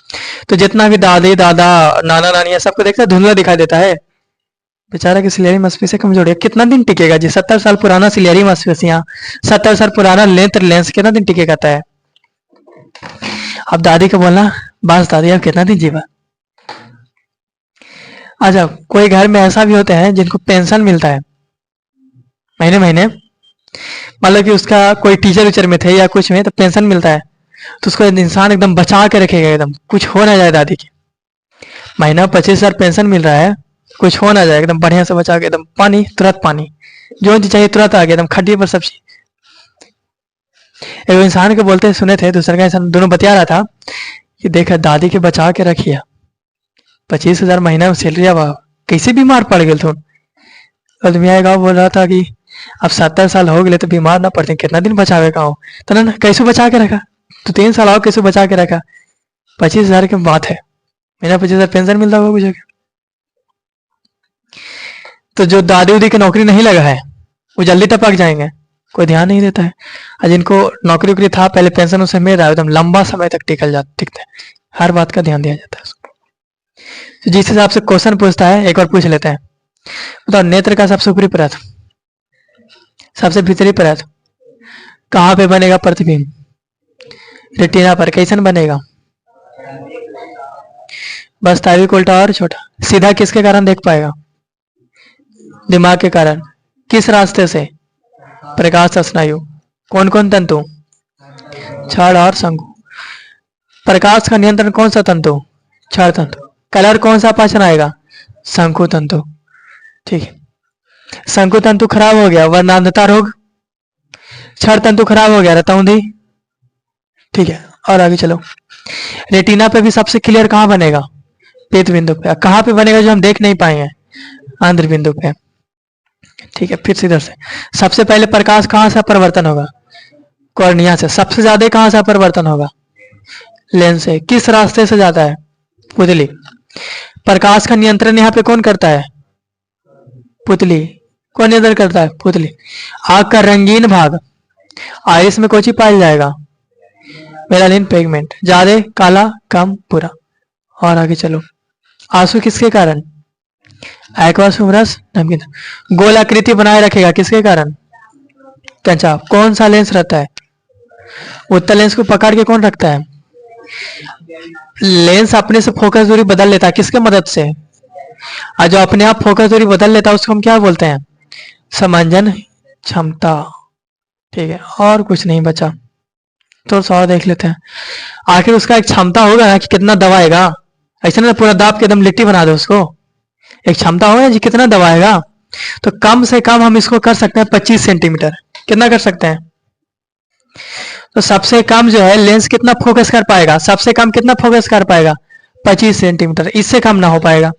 तो जितना भी दादी दादा नाना नानी सबको देखता है धुंधला दिखाई देता है, बेचारा की सिलेरी मांसपेशिया कमजोर है। कितना दिन टिकेगा जी, 70 साल पुराना सिलेरी मांसपेशिया, 70 साल पुराना लेंस कितना दिन टिके कहता है। अब दादी को बोलना, बस दादी अब कितना दिन जीवा। अच्छा, कोई घर में ऐसा भी होते हैं जिनको पेंशन मिलता है महीने महीने, मतलब कि उसका कोई टीचर विचर में थे या कुछ में, तो पेंशन मिलता है, तो उसको इंसान एकदम बचा के रखेगा, एकदम कुछ हो ना जाए दादी की। महीना 25,000 पेंशन मिल रहा है, कुछ हो ना जाए, एकदम बढ़िया से बचा के, एकदम पानी तुरंत पानी जो चाहिए तुरंत आ गया, एकदम खड्डी पर सब्जी। एक इंसान को बोलते सुने थे, दूसरा का इंसान, दोनों बतिया रहा था कि देखा दादी के बचा के रखिए, 25,000 महीना में सैलरी, अब कैसे बीमार पड़ गए थे। आदमी गाँव बोल रहा था कि अब 70 साल हो गए तो बीमार ना पड़ते, कितना दिन बचावे का हो, तो ना कैसे बचा के रखा, तो 3 साल आओ कैसे बचा के रखा, 25,000 की बात है, महीना 25,000 पेंशन मिलता होगा कुछ। तो जो दादी उदी की नौकरी नहीं लगा है वो जल्दी टपक जाएंगे, कोई ध्यान नहीं देता है। और जिनको नौकरी वोकरी था पहले, पेंशन उसे मिल रहा है, एकदम लंबा समय तक टिकते हैं, हर बात का ध्यान दिया जाता है उसको। तो जिस हिसाब से क्वेश्चन पूछता है, एक बार पूछ लेते हैं, बताओ नेत्र का सबसे ऊपरी परत, सबसे भीतरी परत कहाँ पे बनेगा, प्रतिबिंब रेटिना पर, कैसन बनेगा, बस तावी को उल्टा और छोटा। सीधा किसके कारण देख पाएगा, दिमाग के कारण। किस रास्ते से, प्रकाश स्नायु। कौन कौन तंतु, छड़ और शंकु। प्रकाश का नियंत्रण कौन सा तंतु, क्षार तंतु। कलर कौन सा पाचन आएगा? शंकु तंतु। ठीक है, शंकु तंतु खराब हो गया, वर्णांधता रोग। क्षार तंतु खराब हो गया, रतौंधी। ठीक है, और आगे चलो। रेटिना पे भी सबसे क्लियर कहाँ बनेगा? पेट बिंदु पे। कहाँ पे बनेगा जो हम देख नहीं पाएंगे? आंध्र बिंदु पे। ठीक है, फिर से इधर से सबसे पहले प्रकाश कहाँ से परिवर्तन होगा? कॉर्निया से। सबसे ज्यादा कहाँ से परिवर्तन होगा? लेंस से। किस रास्ते से जाता है? पुतली। प्रकाश का नियंत्रण यहाँ पे कौन करता है? पुतली। कौन नियंत्रण करता है? पुतली। आंख का रंगीन भाग आइरिस में कोची पाया जाएगा? Melanin pigment. ज्यादा काला, कम पूरा। और आगे चलो। आंसू किसके कारण? एक्वस ह्यूमरस नमकीन। गोल आकृति बनाए रखेगा किसके कारण? कंचा। कौन सा लेंस रहता है? उत्तल लेंस को पकड़ के कौन रखता है? लेंस अपने से फोकस दूरी बदल लेता है किसके मदद से? और जो अपने आप फोकस दूरी बदल लेता है उसको हम क्या बोलते हैं? समंजन क्षमता। ठीक है, और कुछ नहीं बचा, थोड़ा सा और देख लेते हैं। आखिर उसका एक क्षमता होगा ना कि कितना दबाएगा। ऐसा ना पूरा दाब के एकदम लिट्टी बना दो उसको। एक क्षमता होगा जी कितना दबाएगा। तो कम से कम हम इसको कर सकते हैं 25 सेंटीमीटर। कितना कर सकते हैं? तो सबसे कम जो है लेंस कितना फोकस कर पाएगा? सबसे कम कितना फोकस कर पाएगा? 25 सेंटीमीटर। इससे कम ना हो पाएगा।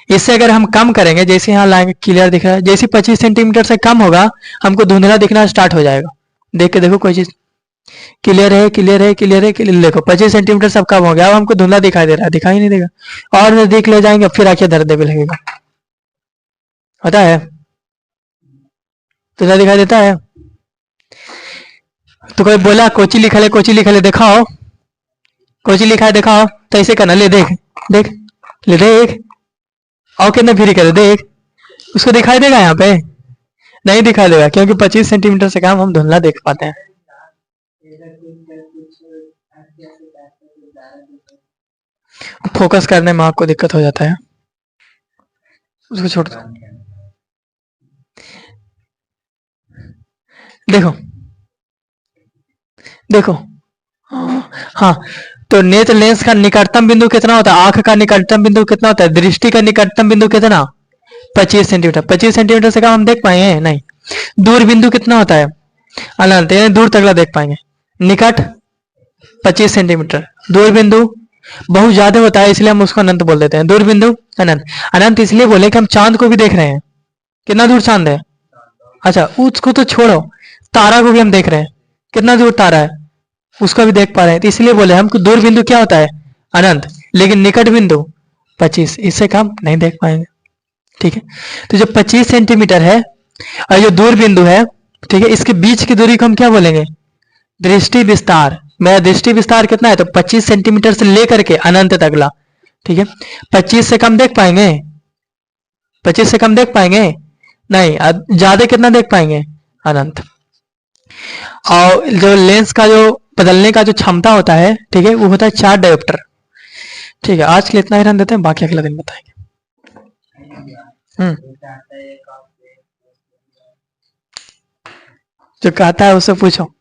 इससे अगर हम कम करेंगे, जैसे यहाँ लाएंगे क्लियर दिख रहा है, जैसे 25 सेंटीमीटर से कम होगा हमको धुंधला दिखना स्टार्ट हो जाएगा। देख के देखो कोई चीज क्लियर है, क्लियर है, क्लियर है, क्लियर। देखो 25 सेंटीमीटर सब कम हो गया, अब हमको धुंधला दिखाई दे रहा है, दिखाई नहीं देगा। और नजदीक ले जाएंगे फिर आंखें दर्द भी लगेगा। पता है? धुंधला दिखाई देता है। तो कोई बोला कोची लिखा ले, कोची लिखा ले, दिखाओ कोची लिखा है, दिखाओ। तो ऐसे करना, ले देख, देख, ले देख। और कितना फिर करे, देख। उसको दिखाई देगा? यहाँ पे नहीं दिखाई देगा क्योंकि 25 सेंटीमीटर से कम हम धुंधला देख पाते हैं। फोकस करने में आपको दिक्कत हो जाता है, उसको छोड़ दो। देखो देखो, हाँ, तो नेत्र लेंस का निकटतम बिंदु कितना होता है? आंख का निकटतम बिंदु कितना होता है? दृष्टि का निकटतम बिंदु कितना? 25 सेंटीमीटर। 25 सेंटीमीटर से कम हम देख पाएंगे नहीं। दूर बिंदु कितना होता है? अनंत, यानी दूर तकला देख पाएंगे। निकट 25 सेंटीमीटर, दूर बिंदु बहुत ज्यादा होता है इसलिए हम उसको अनंत बोल देते हैं। दूर बिंदु अनंत। अनंत इसलिए बोले कि हम चांद को भी देख रहे हैं। कितना दूर चांद है? अच्छा, उसको तो छोड़ो, तारा को भी हम देख रहे हैं। कितना दूर तारा है? उसको भी देख पा रहे हैं। तो इसलिए बोले हमको दूर बिंदु क्या होता है? अनंत। लेकिन निकट बिंदु 25, इससे कम नहीं देख पाएंगे। ठीक है, तो जो 25 सेंटीमीटर है और जो दूर बिंदु है, ठीक है, इसके बीच की दूरी को हम क्या बोलेंगे? दृष्टि विस्तार। मेरा दृष्टि विस्तार कितना है? तो 25 सेंटीमीटर से लेकर के अनंत तकला। ठीक है, 25 से कम देख पाएंगे? 25 से कम देख पाएंगे नहीं। ज्यादा कितना देख पाएंगे? अनंत। और जो लेंस का जो बदलने का जो क्षमता होता है, ठीक है, वो होता है 4 डायोप्टर। ठीक है, आज के लिए इतना ही रहने देते हैं, बाकी अगला दिन बताएंगे। जो कहता है उससे पूछो।